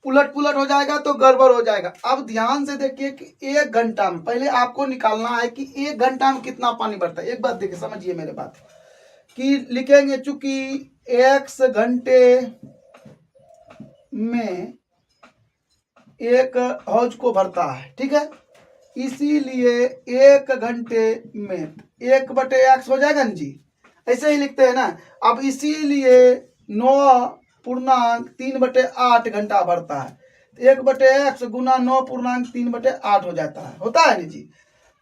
उलट पुलट हो जाएगा तो गड़बड़ हो जाएगा। अब ध्यान से देखिए कि 1 घंटा में पहले आपको निकालना है कि 1 घंटा में कितना पानी बढ़ता है। एक बात देखिए, समझिए मेरे बात, कि लिखेंगे चूंकि x घंटे में एक हौज को भरता है, ठीक है, इसीलिए 1 घंटे में 1/x हो जाएगा ना जी, ऐसे ही लिखते हैं ना। अब इसीलिए 9.3/8 घंटा भरता है, 1/x गुना 9.3/8 हो जाता है, होता है ना जी।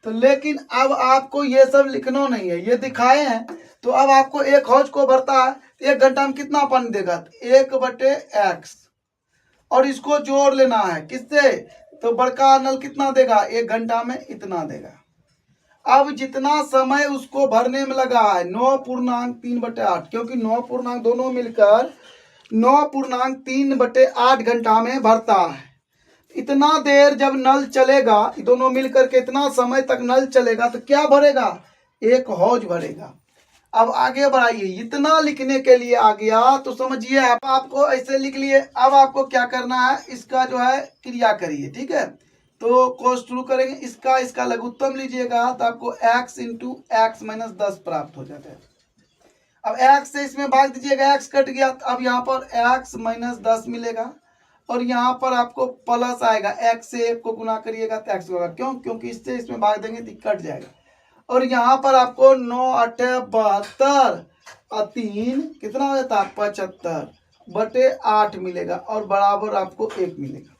तो लेकिन अब आपको ये सब लिखना नहीं है, ये दिखाए हैं, तो अब आपको एक हौज को भरता है 1 घंटा में कितना पानी देगा, 1/x, और इसको जोड़ लेना है किससे, तो बड़का नल कितना देगा, 1 घंटा में इतना देगा। अब जितना समय उसको भरने में लगा है 9.3/8, क्योंकि 9 दोनों मिलकर 9.3/8 घंटा में भरता है। इतना देर जब नल चलेगा, दोनों मिलकर के इतना समय तक नल चलेगा, तो क्या भरेगा, एक हौज भरेगा। अब आगे बढ़ाइए, इतना लिखने के लिए आ गया तो समझिए आपको ऐसे लिख लिए। अब आपको क्या करना है, इसका जो है क्रिया करिए। ठीक है, तो कोर्स शुरू करेंगे, इसका लघुत्तम लीजिएगा तो आपको x × x - 10 प्राप्त हो जाता है। अब x से इसमें भाग दीजिएगा, x कट गया, अब यहाँ पर x - 10 मिलेगा, और यहाँ पर आपको प्लस आएगा, x से 1 को गुना करिएगा तो x होगा, क्यों, क्योंकि इससे इसमें भाग देंगे तो कट जाएगा। और यहाँ पर आपको 9 × 8 = 72 और 3 कितना हो जाता है, 75/8 मिलेगा, और बराबर आपको 1 मिलेगा।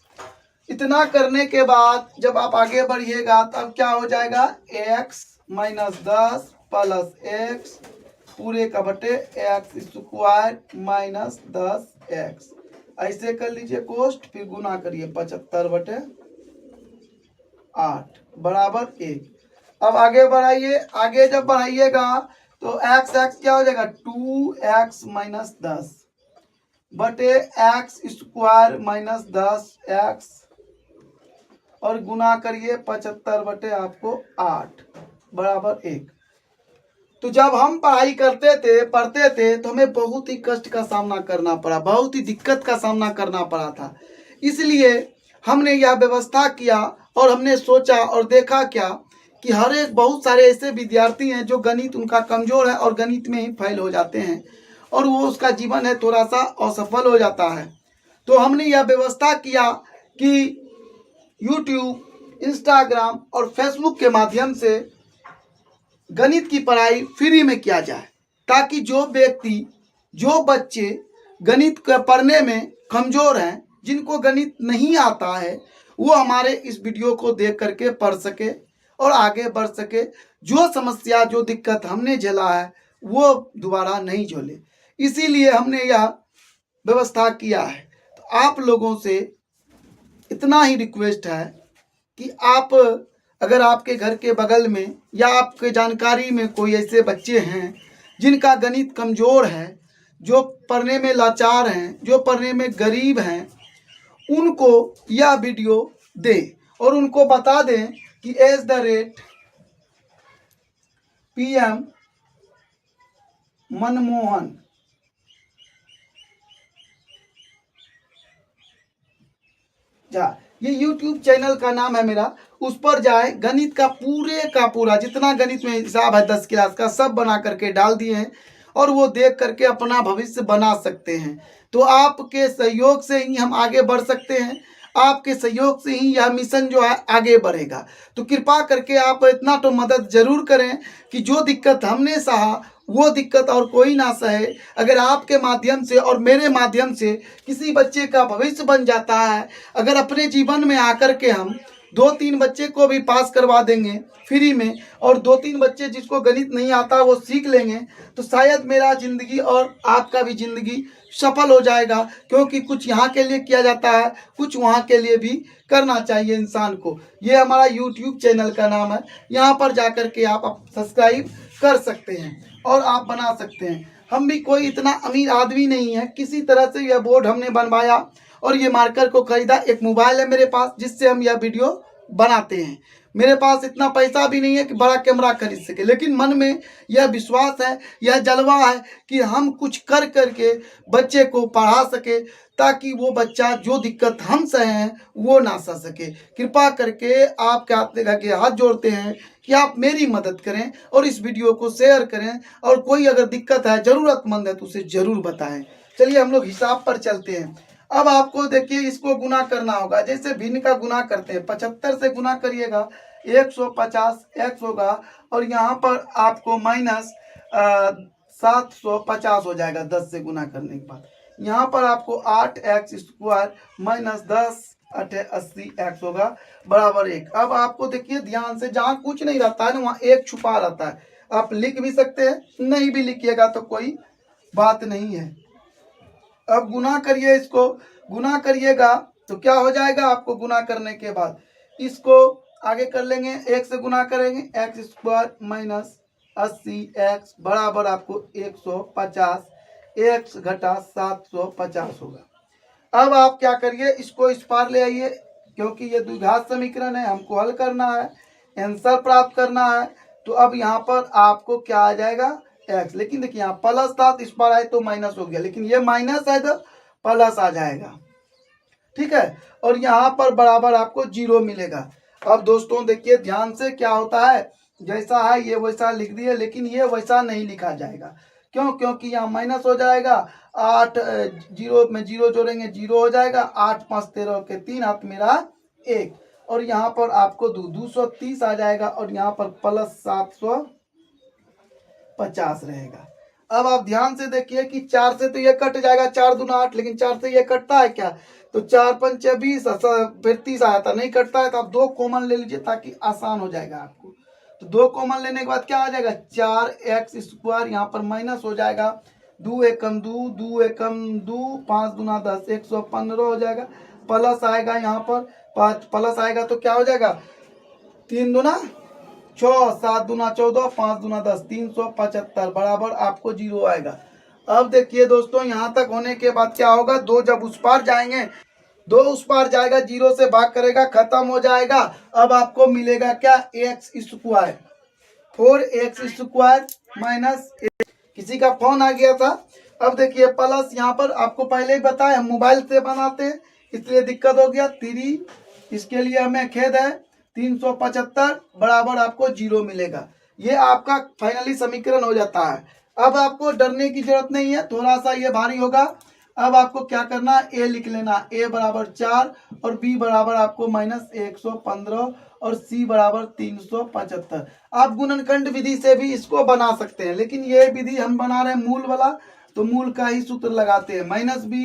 इतना करने के बाद जब आप आगे बढ़िएगा तब क्या हो जाएगा, x - 10 + x पूरे का बटे x² - 10x, ऐसे कर लीजिए कोष्ट, फिर गुना करिए 75/8 बराबर 1। अब आगे बढ़ाइए, आगे जब बढ़ाइएगा तो x क्या हो जाएगा, 2x - 10 बटे x² - 10x, और गुना करिए 75/8 बराबर 1। तो जब हम पढ़ाई पढ़ते थे तो हमें बहुत ही कष्ट का सामना करना पड़ा, बहुत ही दिक्कत का सामना करना पड़ा था। इसलिए हमने यह व्यवस्था किया, और हमने सोचा और देखा क्या कि हर एक बहुत सारे ऐसे विद्यार्थी हैं जो गणित उनका कमजोर है और गणित में ही फेल हो जाते हैं, और वो उसका जीवन है थोड़ा सा असफल हो जाता है। तो हमने यह व्यवस्था किया कि YouTube, Instagram और Facebook के माध्यम से गणित की पढ़ाई फ्री में किया जाए, ताकि जो व्यक्ति, जो बच्चे गणित पढ़ने में कमज़ोर हैं, जिनको गणित नहीं आता है, वो हमारे इस वीडियो को देख करके पढ़ सके और आगे बढ़ सके। जो समस्या जो दिक्कत हमने झेला है वो दोबारा नहीं झेले, इसीलिए हमने यह व्यवस्था किया है। तो आप लोगों से इतना ही रिक्वेस्ट है कि आप, अगर आपके घर के बगल में या आपके जानकारी में कोई ऐसे बच्चे हैं जिनका गणित कमज़ोर है, जो पढ़ने में लाचार हैं, जो पढ़ने में गरीब हैं, उनको यह वीडियो दें और उनको बता दें कि PM मनमोहन ये YouTube चैनल का नाम है मेरा, उस पर जाए। गणित का पूरे का पूरा जितना गणित में हिसाब है 10 क्लास का सब बना करके डाल दिए हैं और वो देख करके अपना भविष्य बना सकते हैं। तो आपके सहयोग से ही हम आगे बढ़ सकते हैं, आपके सहयोग से ही यह मिशन जो है आगे बढ़ेगा। तो कृपा करके आप इतना तो मदद जरूर करें कि जो दिक्कत हमने सहा वो दिक्कत और कोई ना सहे। अगर आपके माध्यम से और मेरे माध्यम से किसी बच्चे का भविष्य बन जाता है, अगर अपने जीवन में आकर के हम 2-3 बच्चे को भी पास करवा देंगे फ्री में और 2-3 बच्चे जिसको गणित नहीं आता वो सीख लेंगे, तो शायद मेरा ज़िंदगी और आपका भी ज़िंदगी सफल हो जाएगा। क्योंकि कुछ यहाँ के लिए किया जाता है, कुछ वहाँ के लिए भी करना चाहिए इंसान को। ये हमारा YouTube चैनल का नाम है, यहाँ पर जा कर के आप सब्सक्राइब कर सकते हैं और आप बना सकते हैं। हम भी कोई इतना अमीर आदमी नहीं है, किसी तरह से यह बोर्ड हमने बनवाया और ये मार्कर को खरीदा। एक मोबाइल है मेरे पास जिससे हम यह वीडियो बनाते हैं। मेरे पास इतना पैसा भी नहीं है कि बड़ा कैमरा खरीद सके, लेकिन मन में यह विश्वास है, यह जलवा है कि हम कुछ कर करके बच्चे को पढ़ा सके, ताकि वो बच्चा जो दिक्कत हम सहे हैं वो ना सह सके। कृपा करके आपके हाथ जोड़ते हैं कि आप मेरी मदद करें और इस वीडियो को शेयर करें, और कोई अगर दिक्कत है, ज़रूरतमंद है, तो उसे ज़रूर बताएं। चलिए हम लोग हिसाब पर चलते हैं। अब आपको देखिए इसको गुना करना होगा, जैसे भिन्न का गुना करते हैं। 75 से गुना करिएगा 150 x होगा और यहाँ पर आपको माइनस 750 हो जाएगा 10 से गुना करने के बाद। यहाँ पर आपको 8x² माइनस 10 80 x होगा बराबर 1। अब आपको देखिए ध्यान से, जहाँ कुछ नहीं रहता है ना वहाँ 1 छुपा रहता है। आप लिख भी सकते हैं, नहीं भी लिखिएगा तो कोई बात नहीं है। अब गुना करिए, इसको गुना करिएगा तो क्या हो जाएगा, आपको गुना करने के बाद इसको आगे कर लेंगे, 1 से गुना करेंगे x² माइनस 80x बराबर आपको 150, x घटा 750 होगा। अब आप क्या करिए, इसको इस पार ले आइए, क्योंकि ये द्विघात समीकरण है, हमको हल करना है, आंसर प्राप्त करना है। तो अब यहाँ पर आपको क्या आ जाएगा, x। लेकिन देखिए यहाँ प्लस था तो इस पर आए तो माइनस हो गया, लेकिन ये माइनस है तो प्लस आ जाएगा, ठीक है। और यहाँ पर बराबर आपको 0 मिलेगा। अब दोस्तों देखिए ध्यान से, क्या होता है, जैसा है ये वैसा लिख दिए, लेकिन ये वैसा नहीं लिखा जाएगा। क्यों? क्योंकि यहाँ माइनस हो जाएगा, 8 0 में 0 जोड़ेंगे 0 हो जाएगा, 8 5 13 के 3 हाथ मेरा 1, और यहाँ पर आपको 230 आ जाएगा और यहाँ पर प्लस 750 रहेगा। अब आप ध्यान से देखिए कि 4 से तो ये कट जाएगा, 4 दूना 8, लेकिन 4 से ये कटता है क्या, तो 4 5 20 फिर 30 आया था, नहीं कटता है। तो आप 2 कॉमन ले लीजिए ताकि आसान हो जाएगा आपको। तो 2 कॉमन लेने के बाद क्या आ जाएगा, 4x², यहाँ पर माइनस हो जाएगा, 2 एकम 2, 2 एकम 2, 5 दूना 10, 115 हो जाएगा। प्लस आएगा यहाँ पर, प्लस आएगा तो क्या हो जाएगा, 3 दूना 6, 7 दूना 14, 5 दूना 10, 375 बराबर आपको 0 आएगा। अब देखिए दोस्तों, यहाँ तक होने के बाद क्या होगा, 2 जब उस पार जाएंगे, 2 उस पार जाएगा, 0 से भाग करेगा, खत्म हो जाएगा। अब आपको मिलेगा क्या, x², 4x² माइनस, किसी का फोन आ गया था। अब देखिए प्लस, यहाँ पर आपको पहले ही बताया हम मोबाइल से बनाते हैं इसलिए दिक्कत हो गया, 3, इसके लिए हमें खेद है, 375 बराबर आपको 0 मिलेगा। ये आपका फाइनली समीकरण हो जाता है। अब आपको डरने की जरूरत नहीं है, थोड़ा सा ये भारी होगा। अब आपको क्या करना, a लिख लेना, a बराबर 4 और b बराबर आपको माइनस 115 और c बराबर 375। आप गुणनखंड विधि से भी इसको बना सकते हैं, लेकिन ये विधि हम बना रहे हैं मूल वाला, तो मूल का ही सूत्र लगाते हैं, minus B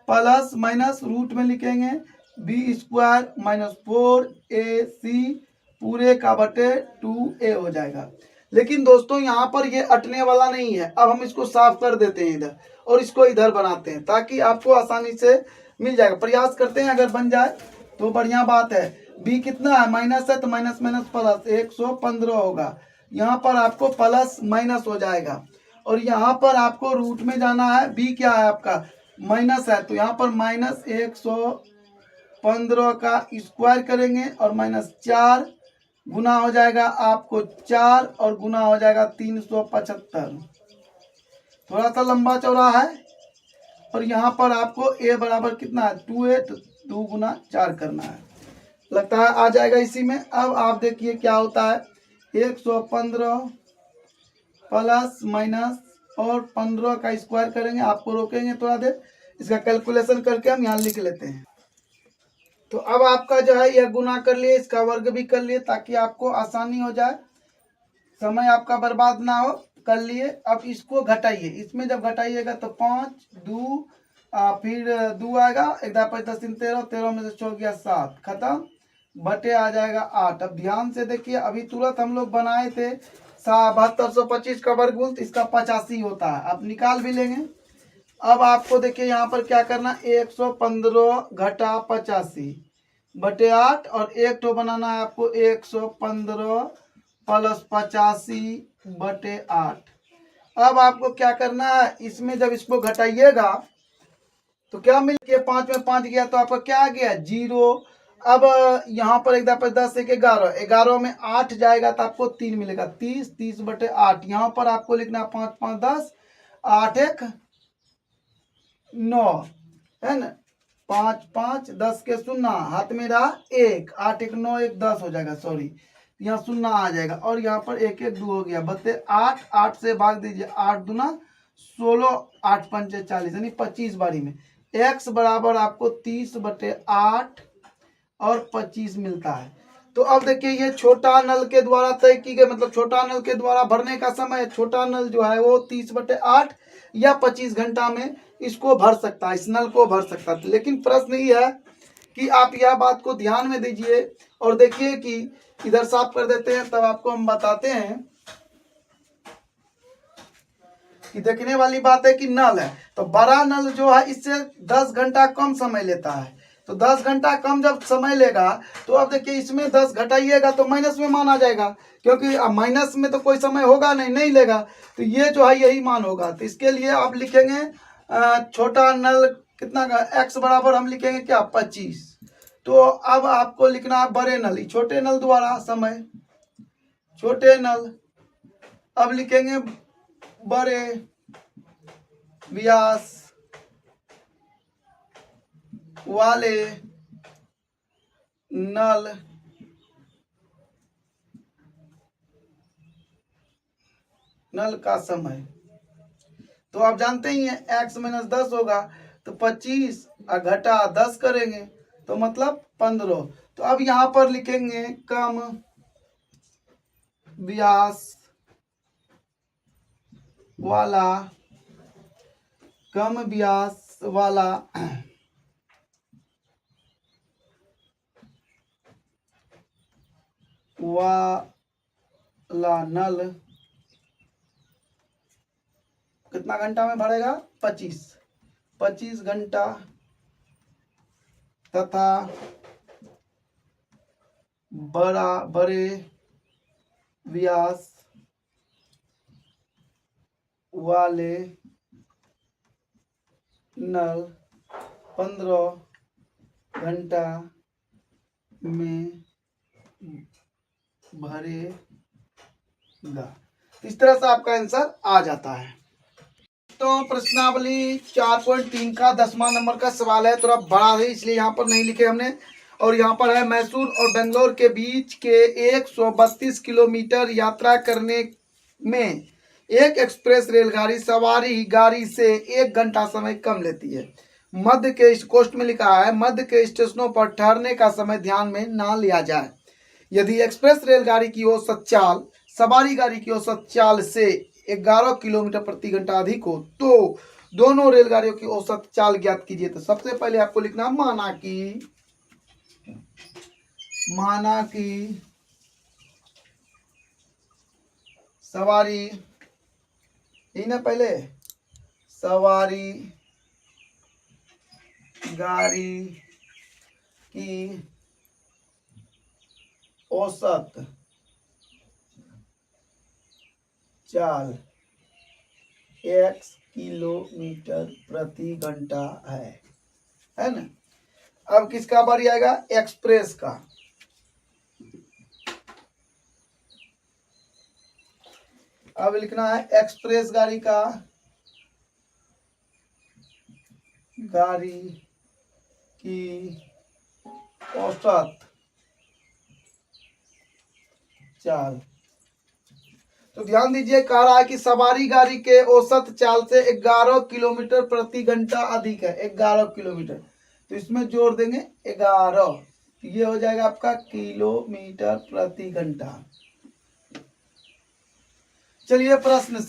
plus minus root में लिखेंगे बी स्क्वायर माइनस 4ac पूरे का बटे 2a हो जाएगा। लेकिन दोस्तों यहाँ पर ये अटने वाला नहीं है। अब हम इसको साफ कर देते हैं इधर और इसको इधर बनाते हैं ताकि आपको आसानी से मिल जाएगा। प्रयास करते हैं, अगर बन जाए तो बढ़िया बात है। बी कितना है, माइनस है, तो माइनस माइनस प्लस 115 होगा। यहाँ पर आपको प्लस माइनस हो जाएगा और यहाँ पर आपको रूट में जाना है। बी क्या है आपका, माइनस है, तो यहाँ पर माइनस 115 का स्क्वायर करेंगे और माइनस 4 गुना हो जाएगा आपको 4 और गुना हो जाएगा 375। थोड़ा सा लंबा चौड़ा है और यहाँ पर आपको a बराबर कितना है 2a, तो 2 गुना 4 करना है। लगता है आ जाएगा इसी में। अब आप देखिए क्या होता है, 115 प्लस माइनस और 15 का स्क्वायर करेंगे। आपको रोकेंगे थोड़ा देर, इसका कैलकुलेशन करके हम यहाँ लिख लेते हैं। तो अब आपका जो है यह गुना कर लिए, इसका वर्ग भी कर लिए ताकि आपको आसानी हो जाए, समय आपका बर्बाद ना हो। कर लिए। अब इसको घटाइए, इसमें जब घटाइएगा तो 5 2 फिर 2 आएगा, 1 5 10 3 13, 13 में से छोड़ गया 7, खत्म, बटे आ जाएगा 8। अब ध्यान से देखिए, अभी तुरंत हम लोग बनाए थे 7225 का वर्गमूल, तो इसका 85 होता है। अब निकाल भी लेंगे। अब आपको देखिए यहाँ पर क्या करना, 115 घटा 85 बटे 8 और एक तो बनाना है आपको 115 प्लस 85 बटे 8। अब आपको क्या करना है, इसमें जब इसको घटाइएगा तो क्या मिल गया, 5 में 5 गया तो आपका क्या आ गया 0। अब यहाँ पर 1 5 10 1 11, 11 में 8 जाएगा तो आपको 3 मिलेगा, 30 30 बटे 8। यहाँ पर आपको लिखना 5 5 10 8 1 9 है ना, 5 5 10 के 0 हाथ में रहा 1, 8 1 9 1 10 हो जाएगा, सॉरी यहाँ 0 आ जाएगा और यहाँ पर 1 1 2 हो गया, बते 8 8 से भाग दीजिए, 8 दूना 16 8 5 40 यानी 25 बारी में x बराबर आपको 30 बटे 8 और 25 मिलता है। तो अब देखिए ये छोटा नल के द्वारा तय की गई, मतलब छोटा नल के द्वारा भरने का समय, छोटा नल जो है वो 30 बटे 8 या 25 घंटा में इसको भर सकता है, इस नल को भर सकता है। लेकिन प्रश्न ये है कि आप यह बात को ध्यान में दीजिए और देखिए कि इधर साफ कर देते हैं, तब आपको हम बताते हैं कि देखने वाली बात है कि नल है तो बड़ा नल जो है इससे 10 घंटा कम समय लेता है। तो 10 घंटा कम जब समय लेगा तो अब देखिए इसमें 10 घटाइएगा तो माइनस में मान आ जाएगा, क्योंकि माइनस में तो कोई समय होगा नहीं, नहीं लेगा, तो ये जो है यही मान होगा। तो इसके लिए आप लिखेंगे छोटा नल कितना का, x बराबर हम लिखेंगे क्या 25। तो अब आपको लिखना है बड़े नल, छोटे नल द्वारा समय, छोटे नल अब लिखेंगे बड़े व्यास वाले नल का समय। तो आप जानते ही हैं x माइनस 10 होगा, तो 25 घटा 10 करेंगे तो मतलब 15। तो अब यहाँ पर लिखेंगे कम व्यास वाला, कम व्यास वाला नल कितना घंटा में भरेगा 25 घंटा तथा बड़े व्यास वाले नल 15 घंटा में भरेगा। इस तरह से आपका आंसर आ जाता है। तो प्रश्नावली 4.3 का 10वां नंबर का सवाल है, थोड़ा बड़ा है इसलिए यहाँ पर नहीं लिखे हमने। और यहाँ पर है मैसूर और बेंगलोर के बीच के 132 किलोमीटर यात्रा करने में एक एक्सप्रेस रेलगाड़ी सवारी गाड़ी से 1 घंटा समय कम लेती है। मध्य के कोष्ठ में लिखा है मध्य के स्टेशनों पर ठहरने का समय ध्यान में ना लिया जाए। यदि एक्सप्रेस रेलगाड़ी की औसत चाल सवारी गाड़ी की औसत चाल से 11 किलोमीटर प्रति घंटा अधिक हो तो दोनों रेलगाड़ियों की औसत चाल ज्ञात कीजिए। तो सबसे पहले आपको लिखना माना कि सवारी, यही ना, पहले सवारी गाड़ी की औसत चाल 1 किलोमीटर प्रति घंटा है ना। अब किसका बारी आएगा? एक्सप्रेस का। अब लिखना है एक्सप्रेस गाड़ी की औसत चाल। तो ध्यान दीजिए, कह रहा है कि सवारी गाड़ी के औसत चाल से 11 किलोमीटर प्रति घंटा अधिक है। 11 किलोमीटर, तो इसमें जोड़ देंगे 11, तो ये हो जाएगा आपका किलोमीटर प्रति घंटा। चलिए प्रश्न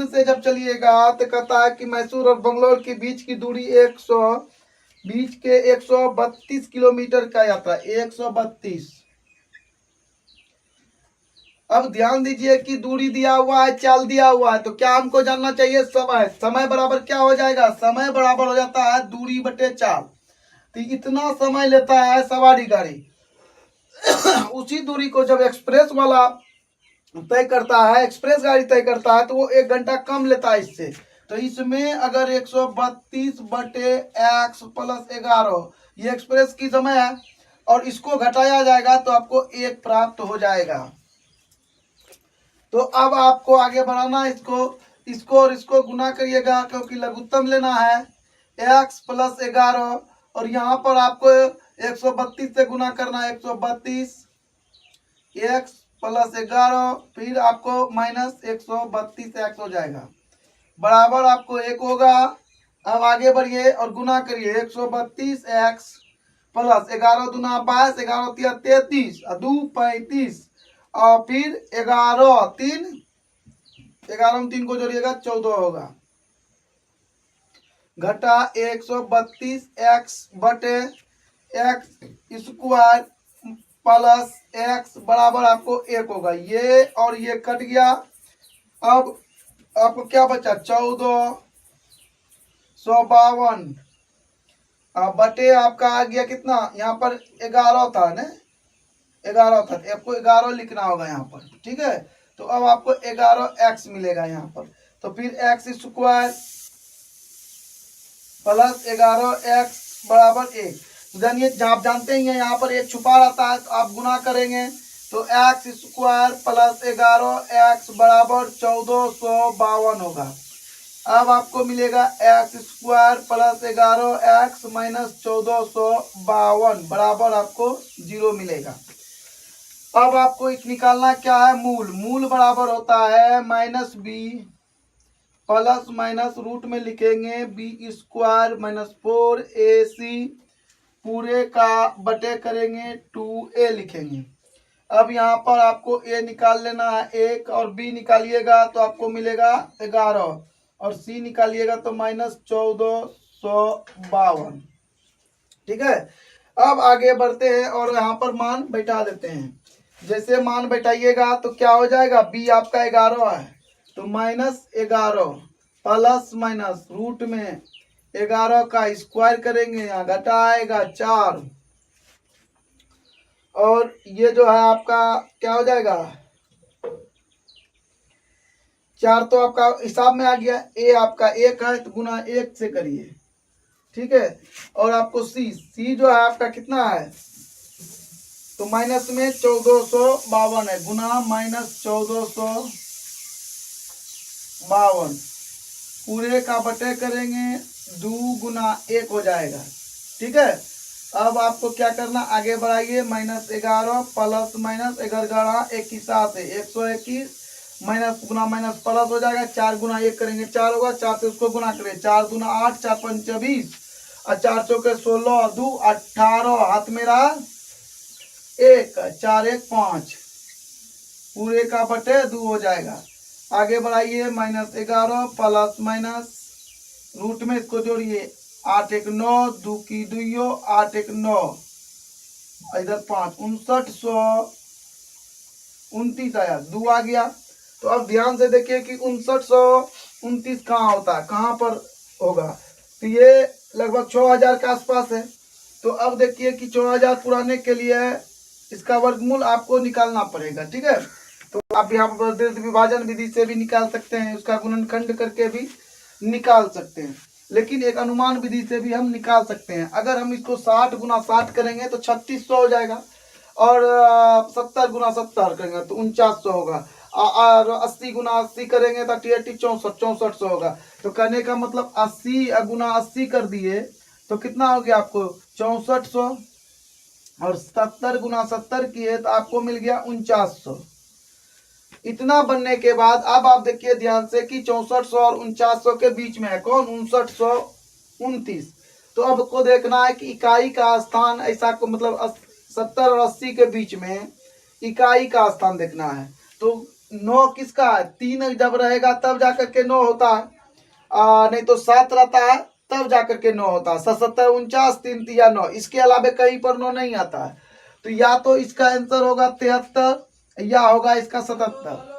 से जब चलिएगा तो कहता है कि मैसूर और बंगलोर के बीच की दूरी 132 किलोमीटर का यात्रा, 132। अब ध्यान दीजिए कि दूरी दिया हुआ है, चाल दिया हुआ है, तो क्या हमको जानना चाहिए? समय बराबर क्या हो जाएगा? समय बराबर हो जाता है दूरी बटे चाल। तो इतना समय लेता है सवारी गाड़ी उसी दूरी को जब एक्सप्रेस वाला तय करता है, एक्सप्रेस गाड़ी तय करता है, तो वो 1 घंटा कम लेता है इससे। तो इसमें अगर 132 बटे x प्लस 11 ये एक्सप्रेस की समय है और इसको घटाया जाएगा तो आपको 1 प्राप्त हो जाएगा। तो अब आपको आगे बढ़ाना, इसको और इसको गुना करिएगा क्योंकि लघुत्तम लेना है। x प्लस 11 और यहाँ पर आपको 132 से गुना करना है, 132 x प्लस 11 फिर आपको माइनस 132 x हो जाएगा, बराबर आपको 1 होगा। अब आगे बढ़िए और गुना करिए, 132 x प्लस 11 दूना 22, 11 तिया 33 और 2 35 और फिर 11 में 3 को जोड़िएगा 14 होगा, घटा 132 x बटे x स्क्वायर प्लस x बराबर आपको 1 होगा। ये और ये कट गया। अब आपको क्या बचा? 1452 बटे आपका आ गया कितना? यहाँ पर 11 था ना, 11 था, आपको 11 लिखना होगा यहाँ पर, ठीक है। तो अब आपको 11x मिलेगा यहाँ पर। तो फिर x स्क्वायर प्लस 11x बराबर 1। जानिए, आप जानते ही हैं यहाँ पर एक छुपा रहता है, तो आप गुना करेंगे तो x स्क्वायर प्लस 11x बराबर 1452 होगा। अब आपको मिलेगा x square plus 11x minus 1452 बराबर आपको 0 मिलेगा। अब आपको एक निकालना क्या है? मूल बराबर होता है minus B plus minus root में लिखेंगे बी स्क्वायर माइनस 4ac पूरे का बटे करेंगे 2a लिखेंगे। अब यहाँ पर आपको a निकाल लेना है 1 और b निकालिएगा तो आपको मिलेगा 11 और c निकालिएगा तो माइनस 1452, ठीक है। अब आगे बढ़ते हैं और यहाँ पर मान बैठा देते हैं। जैसे मान बैठाइएगा तो क्या हो जाएगा? b आपका 11 है तो माइनस 11 प्लस माइनस रूट में 11 का स्क्वायर करेंगे, यहाँ घटा आएगा 4 और ये जो है आपका क्या हो जाएगा? 4 तो आपका हिसाब में आ गया। a आपका 1 है तो गुना 1 से करिए, ठीक है। और आपको c जो है आपका कितना है? तो माइनस में 1452 है, गुना माइनस 1452 पूरे का बटे करेंगे 2 गुना 1 हो जाएगा, ठीक है। अब आपको क्या करना, आगे बढ़ाइए, माइनस 11 प्लस माइनस 11 1 की 7 है 121 माइनस गुना माइनस प्लस हो जाएगा, 4 गुना 1 करेंगे 4 होगा, 4 से उसको गुना करें, 4 दूना 8 4 5 20 और 4 चौके 16 2 18 हाथ में रहा 1 4 1 5 पूरे का बटे 2 हो जाएगा। आगे बढ़ाइए, -11 प्लस माइनस रूट में इसको जोड़िए, 8 1 9, 2 की 2, 8 1 9, इधर 5, 5929 आया, 2 आ गया। तो अब ध्यान से देखिए कि 5929 कहाँ होता है, कहाँ पर होगा, तो ये लगभग 6000 के आसपास है। तो अब देखिए कि 6000 पुराने के लिए इसका वर्गमूल आपको निकालना पड़ेगा, ठीक है। तो आप यहाँ पर विभाजन विधि से भी निकाल सकते हैं, उसका गुणनखंड करके भी निकाल सकते हैं, लेकिन एक अनुमान विधि से भी हम निकाल सकते हैं। अगर हम इसको 60 गुना 60 करेंगे तो 3600 हो जाएगा, और 70 गुना 70 करेंगे तो 4900 होगा, और 80 गुना 80 करेंगे तो 6400 होगा। तो कहने का मतलब 80 गुना 80 कर दिए तो कितना हो गया आपको 6400, और 70 गुना 70 किए तो आपको मिल गया 4900। इतना बनने के बाद अब आप देखिए ध्यान से कि 6400 और 4900 के बीच में है कौन, 5929। तो अब को देखना है कि इकाई का स्थान ऐसा को मतलब 70 और 80 के बीच में इकाई का स्थान देखना है। तो 9 किसका है, 3 जब रहेगा तब जाकर के 9 होता है, नहीं तो 7 रहता है तब जाकर के 9 होता है। 77 49 3 3 9, इसके अलावा कहीं पर 9 नहीं आता है। तो या तो इसका आंसर होगा 73 या होगा इसका 77।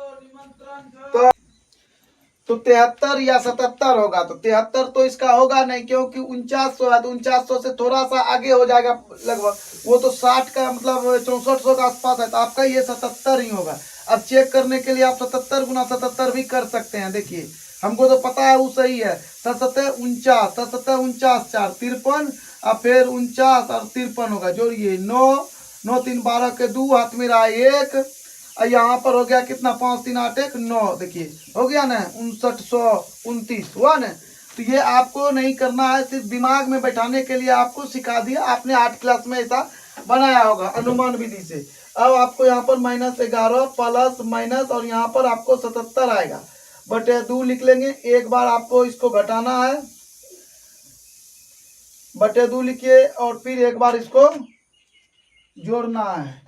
तो 73 या 77 होगा, तो 73 तो इसका होगा नहीं, क्योंकि 4900 है, तो 4900 से थोड़ा सा आगे हो जाएगा लगभग, वो तो 60 का मतलब 6400 का आसपास है, तो आपका ये 77 ही होगा। अब चेक करने के लिए आप 77 गुना 77 भी कर सकते हैं। देखिए हमको तो पता है वो सही है, 77 49, 77 49 4 53, और फिर 49 और 53 होगा, जोड़िए 9 9 3 12 के 2 हाथ में रहा 1, और यहाँ पर हो गया कितना, 5 3 8 1 9, देखिए हो गया ना 5929 हुआ ना। तो ये आपको नहीं करना है, सिर्फ दिमाग में बैठाने के लिए आपको सिखा दिया, आपने 8 क्लास में ऐसा बनाया होगा अनुमान विधि से। अब आपको यहाँ पर -11 प्लस माइनस और यहाँ पर आपको 77 आएगा, बटे 2 लिख लेंगे। एक बार आपको इसको घटाना है, बटे 2 लिखिए, और फिर एक बार इसको जोड़ना है।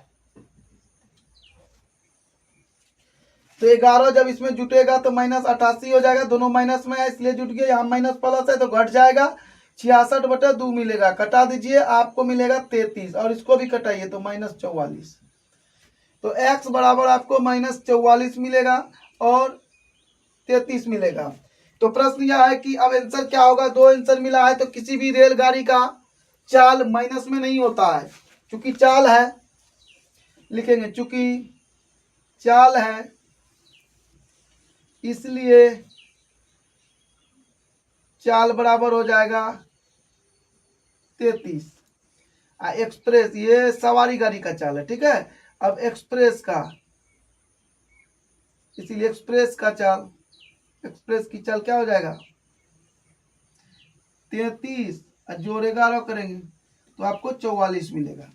तो 11 जब इसमें जुटेगा तो -88 हो जाएगा, दोनों माइनस में है इसलिए जुट गया, यहाँ माइनस प्लस है तो घट जाएगा, 66 बटे 2 मिलेगा, कटा दीजिए आपको मिलेगा 33, और इसको भी कटाइए तो -44। तो x बराबर आपको -44 मिलेगा और 33 मिलेगा। तो प्रश्न यह है कि अब आंसर क्या होगा, दो आंसर मिला है, तो किसी भी रेलगाड़ी का चाल माइनस में नहीं होता है, चूंकि चाल है, लिखेंगे चूंकि चाल है इसलिए चाल बराबर हो जाएगा 33। एक्सप्रेस ये सवारी गाड़ी का चाल है, ठीक है। अब एक्सप्रेस का, इसीलिए एक्सप्रेस का चाल, एक्सप्रेस की चाल क्या हो जाएगा 33, जोड़ 11 करेंगे तो आपको 44 मिलेगा।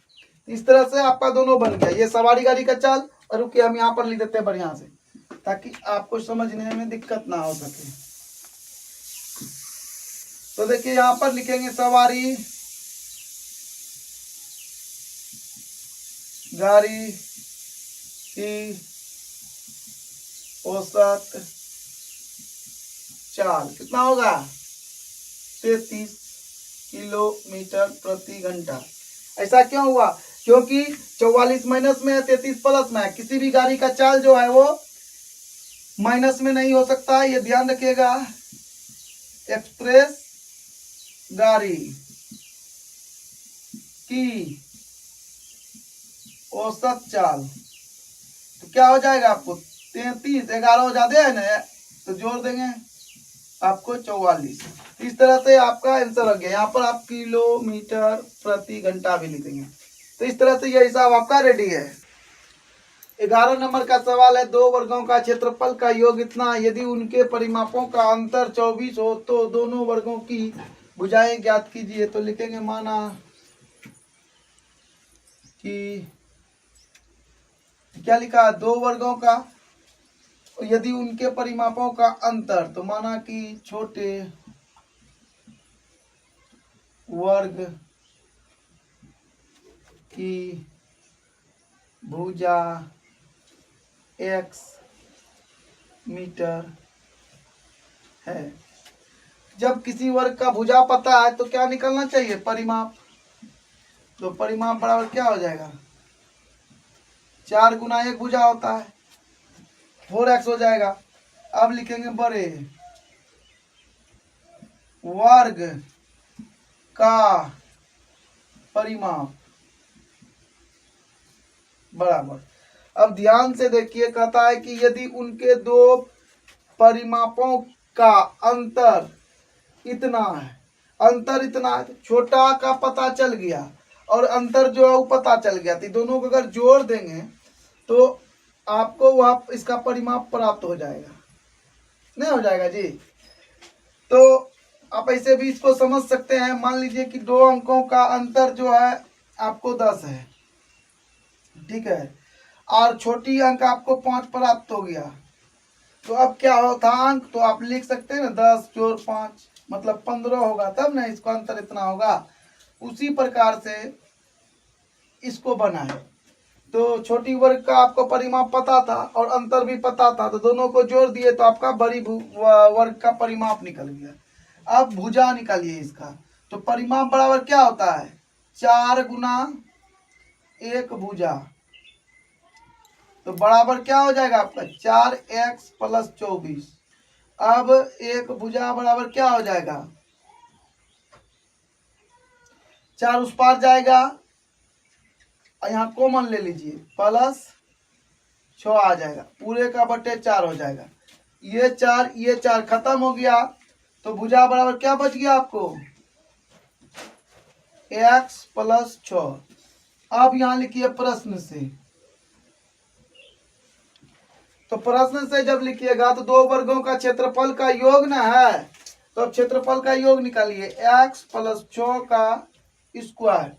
इस तरह से आपका दोनों बन गया, ये सवारी गाड़ी का चाल, और रुकिए हम यहाँ पर लिख देते हैं बढ़िया से, ताकि आपको समझने में दिक्कत ना हो सके। तो देखिए यहाँ पर लिखेंगे सवारी गाड़ी की औसत चाल कितना होगा 33 किलोमीटर प्रति घंटा। ऐसा क्यों हुआ, क्योंकि 44 माइनस में है, 33 प्लस में है, किसी भी गाड़ी का चाल जो है वो माइनस में नहीं हो सकता है, ये ध्यान रखिएगा। एक्सप्रेस गाड़ी की औसत चाल, तो क्या हो जाएगा आपको 33, 11 ज्यादा है ना, तो जोड़ देंगे आपको 44। इस तरह से आपका आंसर हो गया। यहाँ पर आप किलोमीटर प्रति घंटा भी लिखेंगे। तो इस तरह से यह हिसाब आपका रेडी है। 11 नंबर का सवाल है, दो वर्गों का क्षेत्रफल का योग इतना, यदि उनके परिमापों का अंतर 24 हो तो दोनों वर्गों की भुजाएं ज्ञात कीजिए। तो लिखेंगे माना कि क्या लिखा है, दो वर्गों का, यदि उनके परिमापों का अंतर, तो माना कि छोटे वर्ग की भुजा x मीटर है। जब किसी वर्ग का भुजा पता है तो क्या निकलना चाहिए? परिमाप। तो परिमाप बराबर क्या हो जाएगा? 4 गुना 1 भुजा होता है, 4x हो जाएगा। अब लिखेंगे बड़े वर्ग का परिमाप बराबर। अब ध्यान से देखिए, कहता है कि यदि उनके दो परिमापों का अंतर इतना है, अंतर इतना है, छोटा का पता चल गया और अंतर जो है वो पता चल गया, तो दोनों को अगर जोड़ देंगे तो आपको वह इसका परिमाप प्राप्त हो जाएगा, नहीं हो जाएगा जी? तो आप ऐसे भी इसको समझ सकते हैं। मान लीजिए कि दो अंकों का अंतर जो है आपको 10 है, ठीक है, और छोटी अंक आपको 5 प्राप्त हो गया, तो अब क्या होता अंक? तो आप लिख सकते हैं ना 10 जोड़ 5 मतलब 15 होगा, तब ना इसका अंतर इतना होगा। उसी प्रकार से इसको बना है। तो छोटी वर्ग का आपको परिमाप पता था और अंतर भी पता था, तो दोनों को जोड़ दिए तो आपका बड़ी वर्ग का परिमाप निकल गया। अब भुजा निकालिए इसका। तो परिमाप बराबर क्या होता है? 4 गुना 1 भुजा। तो बराबर क्या हो जाएगा आपका? 4x plus 24। अब एक भुजा बराबर क्या हो जाएगा? 4 उस पार जाएगा, यहाँ कॉमन ले लीजिए, प्लस 6 आ जाएगा, पूरे का बटे 4 हो जाएगा। ये 4 खत्म हो गया, तो भुजा बराबर क्या बच गया आपको? x plus 6। अब यहाँ लिखिए प्रश्न से। तो प्रश्न से जब लिखिएगा तो दो वर्गों का क्षेत्रफल का योग ना है, तो अब क्षेत्रफल का योग निकालिए, x प्लस 6 का स्क्वायर,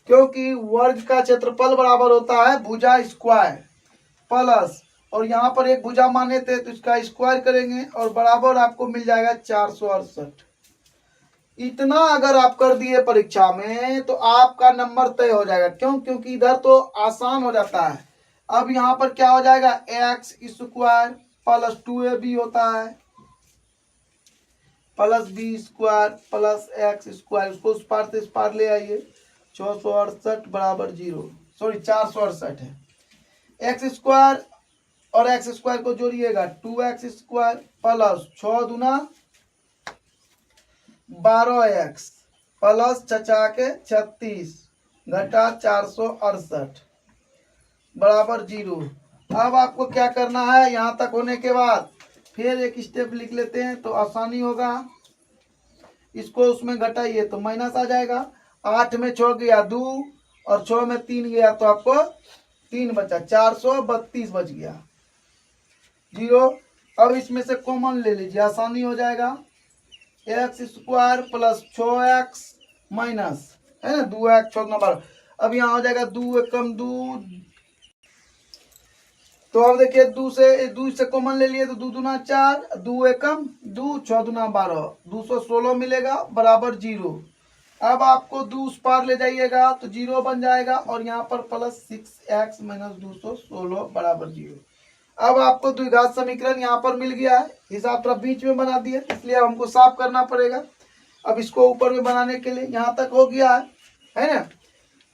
क्योंकि वर्ग का क्षेत्रफल बराबर होता है भुजा स्क्वायर प्लस, और यहाँ पर एक भुजा माने थे तो इसका स्क्वायर करेंगे और बराबर आपको मिल जाएगा 468। इतना अगर आप कर दिए परीक्षा में तो आपका नंबर तय हो जाएगा। क्यों? क्योंकि इधर तो आसान हो जाता है। अब यहाँ पर क्या हो जाएगा? एक्स स्क्वायर प्लस 2ab होता है plus B square plus x square, उसको उस पार से इस पार ले आइए, 668 बराबर 0, सॉरी 468 है। एक्स स्क्वायर और एक्स स्क्वायर को जोड़िएगा, 2x स्क्वायर प्लस 6 दूना 12x प्लस चचा के 36 घटा 468 बराबर 0। अब आपको क्या करना है? यहाँ तक होने के बाद फिर एक स्टेप लिख लेते हैं तो आसानी होगा। इसको उसमें घटाइए तो माइनस आ जाएगा, 8 में 6 गया 2 और 6 में 3 गया तो आपको 3 बचा, 432 बच गया 0। अब इसमें से कॉमन ले लीजिए, आसानी हो जाएगा। X square plus 6x minus है ना 2x 6 नंबर, अब यहाँ हो जाएगा 2 एकम 2। तो अब देखिए 2 से कॉमन ले लिए तो 2 दूना 4, 2 एकम 2, 6 दूना 12, 216 मिलेगा बराबर 0। अब आपको 2 उस पार ले जाइएगा तो 0 बन जाएगा और यहाँ पर प्लस 6x माइनस 216 बराबर 0। अब आपको द्विघात समीकरण यहाँ पर मिल गया है, हिसाब तरफ बीच में बना दिया, इसलिए हमको साफ करना पड़ेगा। अब इसको ऊपर में बनाने के लिए यहाँ तक हो गया है ना?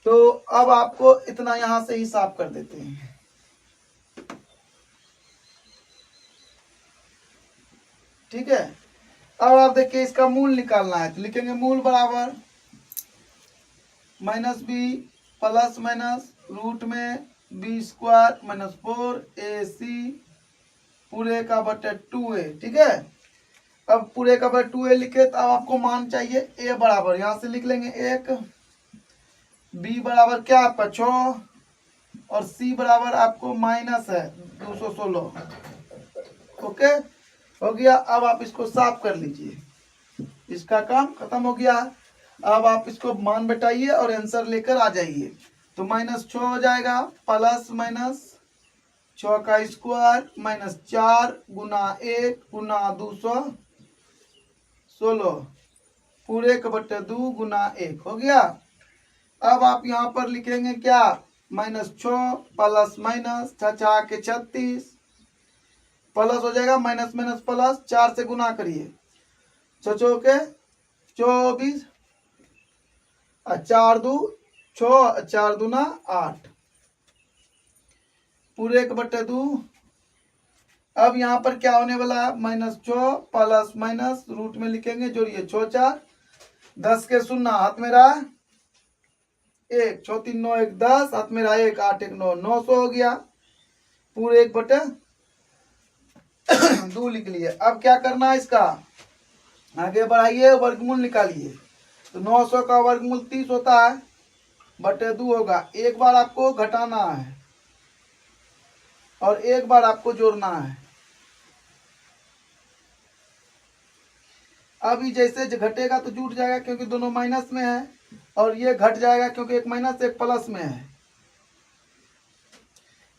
तो अब आपको इतना यहाँ से ही साफ कर देते हैं। ठीक है, अब आप देखिए इसका मूल निकालना है तो लिखेंगे मूल बराबर minus B plus minus root में बी स्क्वायर माइनस 4ac पूरे का बटे 2a। ठीक है, अब पूरे का बटे 2a लिखे तो अब आपको मान चाहिए a बराबर, यहां से लिख लेंगे 1, b बराबर क्या आपका 6 और c बराबर आपको माइनस है 216। ओके, हो गया। अब आप इसको साफ कर लीजिए, इसका काम खत्म हो गया। अब आप इसको मान बैठाइए और आंसर लेकर आ जाइए। तो माइनस 6 हो जाएगा प्लस माइनस 6 का स्क्वायर माइनस 4 गुना 1 गुना 216 पूरे का बटे 2 गुना 1 हो गया। अब आप यहाँ पर लिखेंगे क्या? माइनस 6 प्लस माइनस 6 के 36 प्लस हो जाएगा, माइनस माइनस प्लस, 4 से गुना करिए, 6 के 24, 4 2 6, 4 दूना 8, पूरे 1/2। अब यहाँ पर क्या होने वाला है, -6 प्लस माइनस रूट में लिखेंगे, जोड़िए 6 4, 10 के 0 हाथ में रहा 1, 6 3 9 1 10, हाथ में रहा 1, 8 1 9, 900 हो गया, पूरे 1/2 लिख लिए। अब क्या करना है, इसका आगे बढ़ाइए, वर्गमूल निकालिए। तो 900 का वर्गमूल 30 होता है, बटे 2 होगा। एक बार आपको घटाना है और एक बार आपको जोड़ना है। अभी जैसे घटेगा तो जुट जाएगा क्योंकि दोनों माइनस में है, और ये घट जाएगा क्योंकि एक माइनस एक प्लस में है।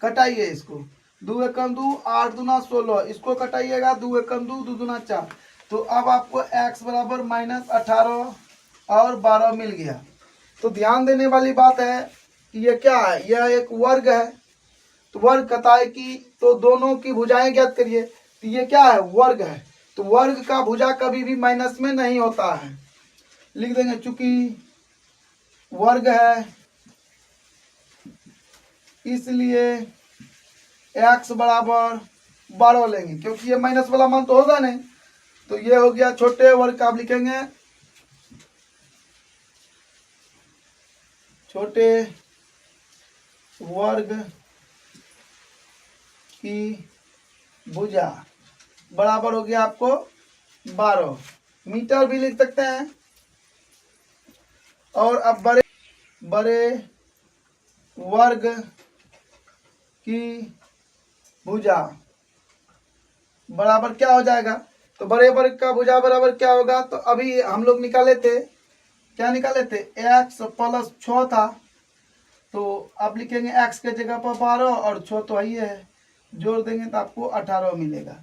घटाइए इसको, 2 एकम 2, 8 दूना 16, इसको घटाइएगा, 2 एकम 2, 2 दूना 4। तो अब आपको x बराबर -18 और 12 मिल गया। तो ध्यान देने वाली बात है कि ये क्या है, यह एक वर्ग है। तो वर्ग कताए की तो दोनों की भुजाएं ज्ञात करिए। तो ये क्या है, वर्ग है। तो वर्ग का भुजा कभी भी माइनस में नहीं होता है, लिख देंगे, चूंकि वर्ग है इसलिए x बराबर 12 लेंगे, क्योंकि ये माइनस वाला मान तो होगा नहीं। तो ये हो गया छोटे वर्ग का, आप लिखेंगे छोटे वर्ग की भुजा बराबर हो गया आपको 12 मीटर भी लिख सकते हैं। और अब बड़े वर्ग की भुजा बराबर क्या हो जाएगा। तो बड़े वर्ग का भुजा बराबर क्या होगा, तो अभी हम लोग निकाले थे, क्या निकाले थे, x प्लस 6 था। तो आप लिखेंगे x के जगह पर 12 और 6 तो ही है, जोड़ देंगे तो आपको 18 मिलेगा।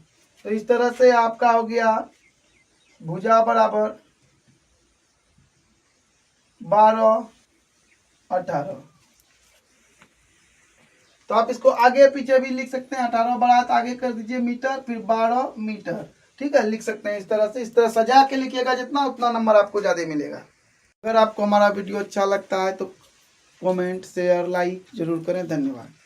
तो इस तरह से आपका हो गया भुजा बराबर 12 18। तो आप इसको आगे पीछे भी लिख सकते हैं, 18 बढ़ा तो आगे कर दीजिए मीटर, फिर 12 मीटर, ठीक है, लिख सकते हैं इस तरह से। इस तरह सजा के लिखिएगा, जितना उतना नंबर आपको ज़्यादा मिलेगा। अगर आपको हमारा वीडियो अच्छा लगता है तो कमेंट शेयर लाइक जरूर करें। धन्यवाद।